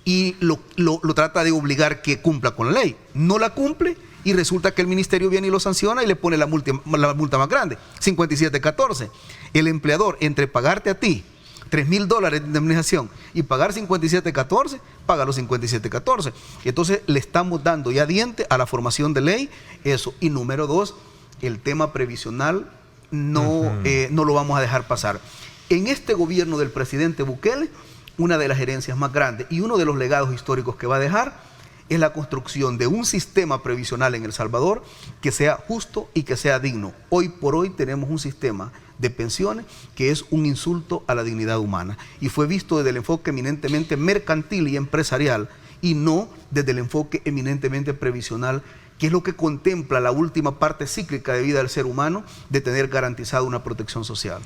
y lo trata de obligar que cumpla con la ley. No la cumple y resulta que el ministerio viene y lo sanciona y le pone la multa más grande, 5714. El empleador, entre pagarte a ti $3,000 de indemnización y pagar 5714, paga los 5714. Entonces le estamos dando ya diente a la formación de ley, eso. Y número 2, el tema previsional no lo vamos a dejar pasar. En este gobierno del presidente Bukele, una de las herencias más grandes y uno de los legados históricos que va a dejar es la construcción de un sistema previsional en El Salvador que sea justo y que sea digno. Hoy por hoy tenemos un sistema de pensiones que es un insulto a la dignidad humana y fue visto desde el enfoque eminentemente mercantil y empresarial y no desde el enfoque eminentemente previsional, que es lo que contempla la última parte cíclica de vida del ser humano, de tener garantizada una protección social.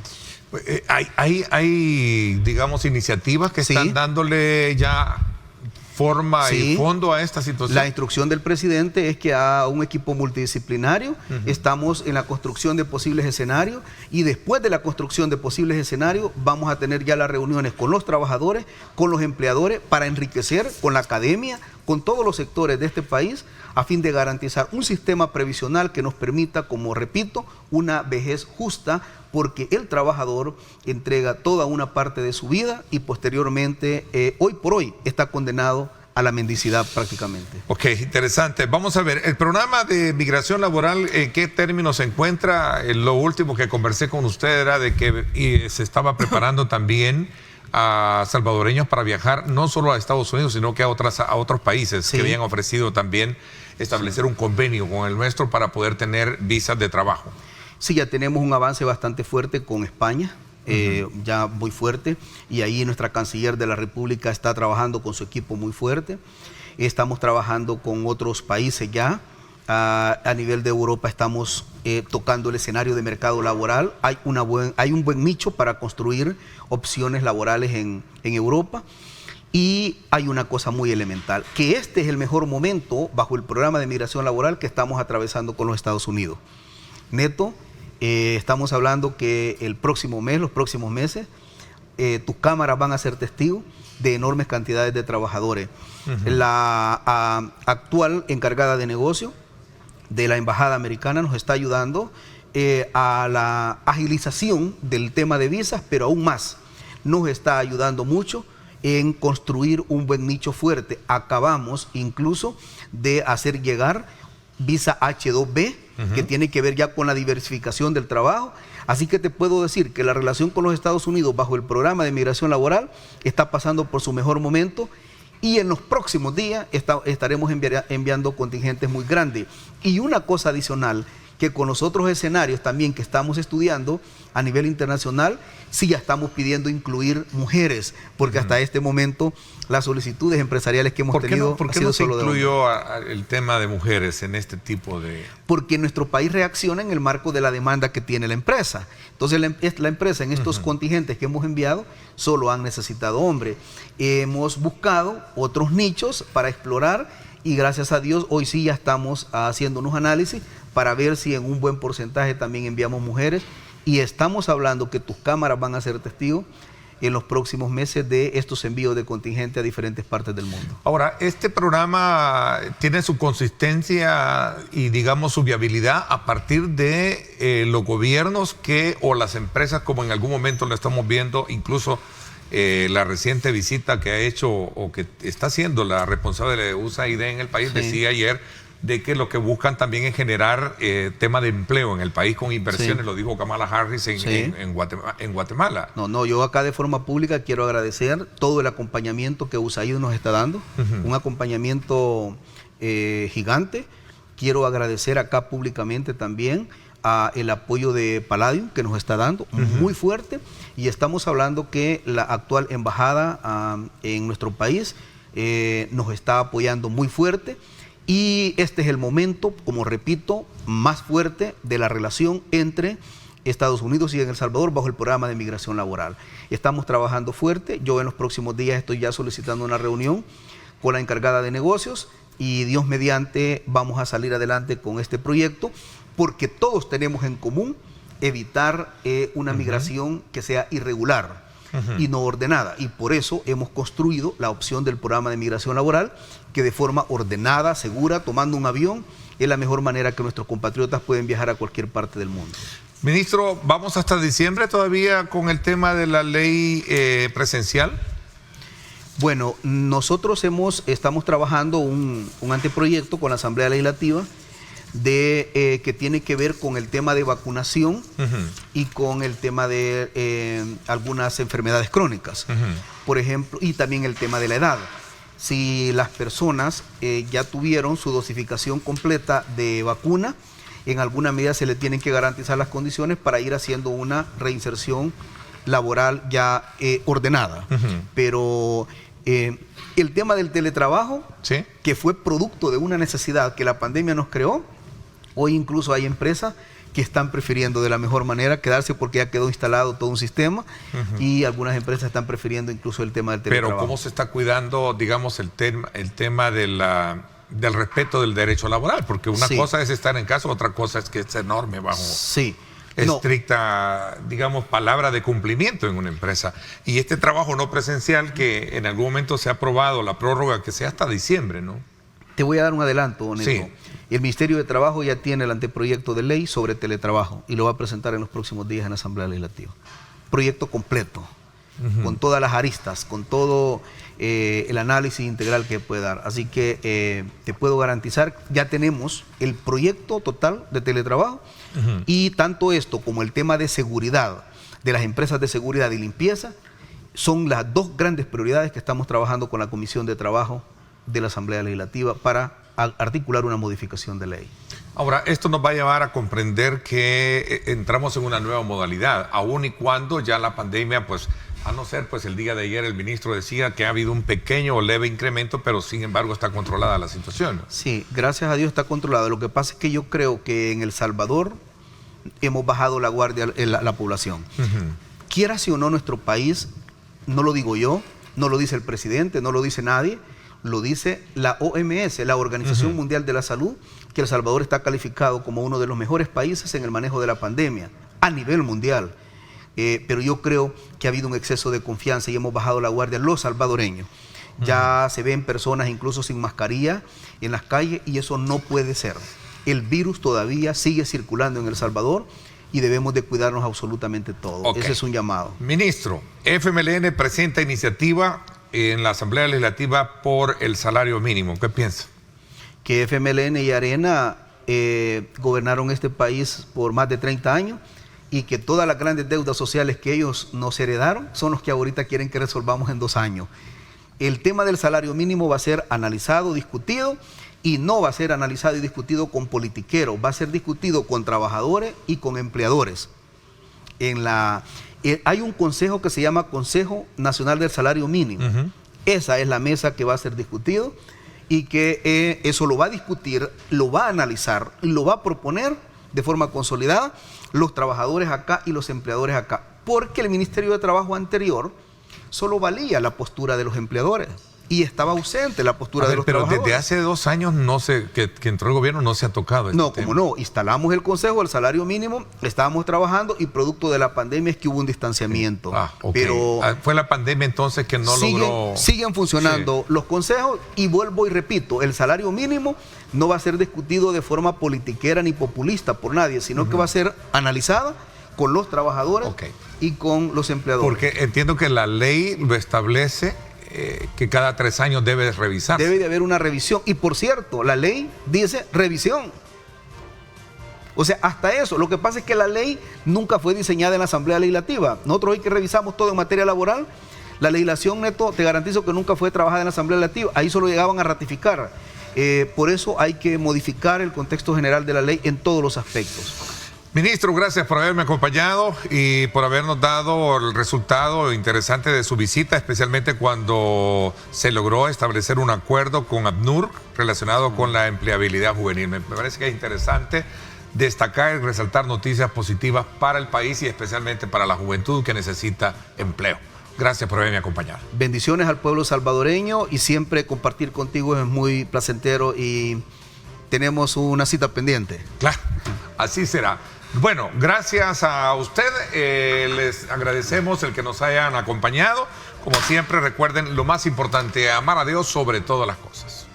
Hay digamos, iniciativas que están dándole ya forma y fondo a esta situación. La instrucción del presidente es que a un equipo multidisciplinario, estamos en la construcción de posibles escenarios y después de la construcción de posibles escenarios vamos a tener ya las reuniones con los trabajadores, con los empleadores, para enriquecer con la academia, con todos los sectores de este país, a fin de garantizar un sistema previsional que nos permita, como repito, una vejez justa, porque el trabajador entrega toda una parte de su vida y posteriormente, hoy por hoy, está condenado a la mendicidad prácticamente. Ok, interesante. Vamos a ver, el programa de migración laboral, ¿en qué términos se encuentra? Lo último que conversé con usted era de que se estaba preparando también a salvadoreños para viajar no solo a Estados Unidos, sino que a otros países que habían ofrecido también establecer un convenio con el nuestro para poder tener visas de trabajo. Sí, ya tenemos un avance bastante fuerte con España, ya muy fuerte, y ahí nuestra canciller de la República está trabajando con su equipo muy fuerte. Estamos trabajando con otros países ya. A nivel de Europa estamos tocando el escenario de mercado laboral. Hay un buen nicho para construir opciones laborales en Europa. Y hay una cosa muy elemental, que este es el mejor momento bajo el programa de migración laboral que estamos atravesando con los Estados Unidos. Neto, estamos hablando que el próximo mes, los próximos meses, tus cámaras van a ser testigos de enormes cantidades de trabajadores. La actual encargada de negocio de la Embajada Americana nos está ayudando a la agilización del tema de visas, pero aún más nos está ayudando mucho en construir un buen nicho fuerte. Acabamos incluso de hacer llegar visa H2B, que tiene que ver ya con la diversificación del trabajo. Así que te puedo decir que la relación con los Estados Unidos bajo el programa de migración laboral está pasando por su mejor momento y en los próximos días estaremos enviando contingentes muy grandes. Y una cosa adicional, que con los otros escenarios también que estamos estudiando a nivel internacional, sí ya estamos pidiendo incluir mujeres, porque hasta este momento las solicitudes empresariales que hemos tenido ¿Por qué no se incluyó el tema de mujeres en este tipo de...? Porque nuestro país reacciona en el marco de la demanda que tiene la empresa. Entonces la empresa en estos contingentes que hemos enviado solo han necesitado hombres. Hemos buscado otros nichos para explorar y gracias a Dios hoy sí ya estamos haciendo unos análisis para ver si en un buen porcentaje también enviamos mujeres, y estamos hablando que tus cámaras van a ser testigos en los próximos meses de estos envíos de contingente a diferentes partes del mundo. Ahora, este programa tiene su consistencia y digamos su viabilidad a partir de los gobiernos o las empresas, como en algún momento lo estamos viendo, incluso la reciente visita que ha hecho o que está haciendo la responsable de USAID en el país, decía ayer de que lo que buscan también es generar tema de empleo en el país con inversiones, lo dijo Kamala Harris en Guatemala. No, yo acá de forma pública quiero agradecer todo el acompañamiento que USAID nos está dando, un acompañamiento gigante. Quiero agradecer acá públicamente también el apoyo de Palladium que nos está dando, muy fuerte, y estamos hablando que la actual embajada en nuestro país nos está apoyando muy fuerte. Y este es el momento, como repito, más fuerte de la relación entre Estados Unidos y en El Salvador bajo el programa de migración laboral. Estamos trabajando fuerte. Yo en los próximos días estoy ya solicitando una reunión con la encargada de negocios y Dios mediante vamos a salir adelante con este proyecto, porque todos tenemos en común evitar una migración que sea irregular y no ordenada. Y por eso hemos construido la opción del programa de migración laboral, que de forma ordenada, segura, tomando un avión, es la mejor manera que nuestros compatriotas pueden viajar a cualquier parte del mundo. Ministro, ¿vamos hasta diciembre todavía con el tema de la ley presencial? Bueno, nosotros estamos trabajando un anteproyecto con la Asamblea Legislativa que tiene que ver con el tema de vacunación y con el tema de algunas enfermedades crónicas, por ejemplo, y también el tema de la edad. Si las personas ya tuvieron su dosificación completa de vacuna, en alguna medida se le tienen que garantizar las condiciones para ir haciendo una reinserción laboral ya ordenada. Pero el tema del teletrabajo, ¿sí?, que fue producto de una necesidad que la pandemia nos creó, hoy incluso hay empresas que están prefiriendo de la mejor manera quedarse porque ya quedó instalado todo un sistema y algunas empresas están prefiriendo incluso el tema del teletrabajo. Pero ¿cómo se está cuidando, digamos, el tema del respeto del derecho laboral? Porque una cosa es estar en casa, otra cosa es que es enorme bajo estricta, digamos, palabra de cumplimiento en una empresa. Y este trabajo no presencial que en algún momento se ha aprobado, la prórroga que sea hasta diciembre, ¿no? Te voy a dar un adelanto, Neto. Sí. El Ministerio de Trabajo ya tiene el anteproyecto de ley sobre teletrabajo y lo va a presentar en los próximos días en la Asamblea Legislativa. Proyecto completo, con todas las aristas, con todo el análisis integral que puede dar. Así que te puedo garantizar, ya tenemos el proyecto total de teletrabajo y tanto esto como el tema de seguridad, de las empresas de seguridad y limpieza, son las dos grandes prioridades que estamos trabajando con la Comisión de Trabajo de la Asamblea Legislativa para articular una modificación de ley. Ahora, esto nos va a llevar a comprender que entramos en una nueva modalidad, aun y cuando ya la pandemia, pues, a no ser, pues el día de ayer el ministro decía que ha habido un pequeño o leve incremento, pero sin embargo está controlada la situación. Sí, gracias a Dios está controlada. Lo que pasa es que yo creo que en El Salvador hemos bajado la guardia la población. Quiera si o no nuestro país, no lo digo yo, no lo dice el presidente, no lo dice nadie, lo dice la OMS, la Organización Mundial de la Salud, que El Salvador está calificado como uno de los mejores países en el manejo de la pandemia a nivel mundial. Pero yo creo que ha habido un exceso de confianza y hemos bajado la guardia los salvadoreños. Ya se ven personas incluso sin mascarilla en las calles y eso no puede ser. El virus todavía sigue circulando en El Salvador y debemos de cuidarnos absolutamente todo. Ese es un llamado. Ministro, FMLN presenta iniciativa en la Asamblea Legislativa por el salario mínimo. ¿Qué piensa? Que FMLN y Arena gobernaron este país por más de 30 años y que todas las grandes deudas sociales que ellos nos heredaron son los que ahorita quieren que resolvamos en 2 años. El tema del salario mínimo va a ser analizado, discutido, y no va a ser analizado y discutido con politiqueros, va a ser discutido con trabajadores y con empleadores. Hay un consejo que se llama Consejo Nacional del Salario Mínimo. Esa es la mesa que va a ser discutido y que eso lo va a discutir, lo va a analizar, lo va a proponer de forma consolidada los trabajadores acá y los empleadores acá. Porque el Ministerio de Trabajo anterior solo valía la postura de los empleadores y estaba ausente la postura de los trabajadores. Pero desde hace 2 años que entró el gobierno no se ha tocado este tema. Como no, instalamos el Consejo del Salario Mínimo, estábamos trabajando y producto de la pandemia es que hubo un distanciamiento. Pero fue la pandemia entonces que no logró... Siguen funcionando los consejos y vuelvo y repito, el salario mínimo no va a ser discutido de forma politiquera ni populista por nadie, sino que va a ser analizada con los trabajadores y con los empleadores. Porque entiendo que la ley lo establece que cada 3 años debe revisarse. Debe de haber una revisión. Y por cierto, la ley dice revisión. O sea, hasta eso. Lo que pasa es que la ley nunca fue diseñada en la Asamblea Legislativa. Nosotros hoy que revisamos todo en materia laboral, la legislación, Neto, te garantizo que nunca fue trabajada en la Asamblea Legislativa. Ahí solo llegaban a ratificar. Por eso hay que modificar el contexto general de la ley en todos los aspectos. Ministro, gracias por haberme acompañado y por habernos dado el resultado interesante de su visita, especialmente cuando se logró establecer un acuerdo con ACNUR relacionado con la empleabilidad juvenil. Me parece que es interesante destacar y resaltar noticias positivas para el país y especialmente para la juventud que necesita empleo. Gracias por haberme acompañado. Bendiciones al pueblo salvadoreño y siempre compartir contigo es muy placentero y tenemos una cita pendiente. Claro, así será. Bueno, gracias a usted, les agradecemos el que nos hayan acompañado. Como siempre, recuerden lo más importante, amar a Dios sobre todas las cosas.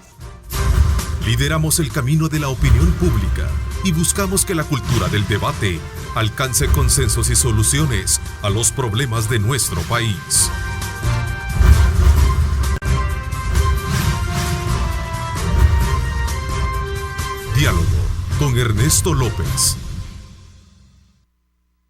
Lideramos el camino de la opinión pública y buscamos que la cultura del debate alcance consensos y soluciones a los problemas de nuestro país. Diálogo con Ernesto López.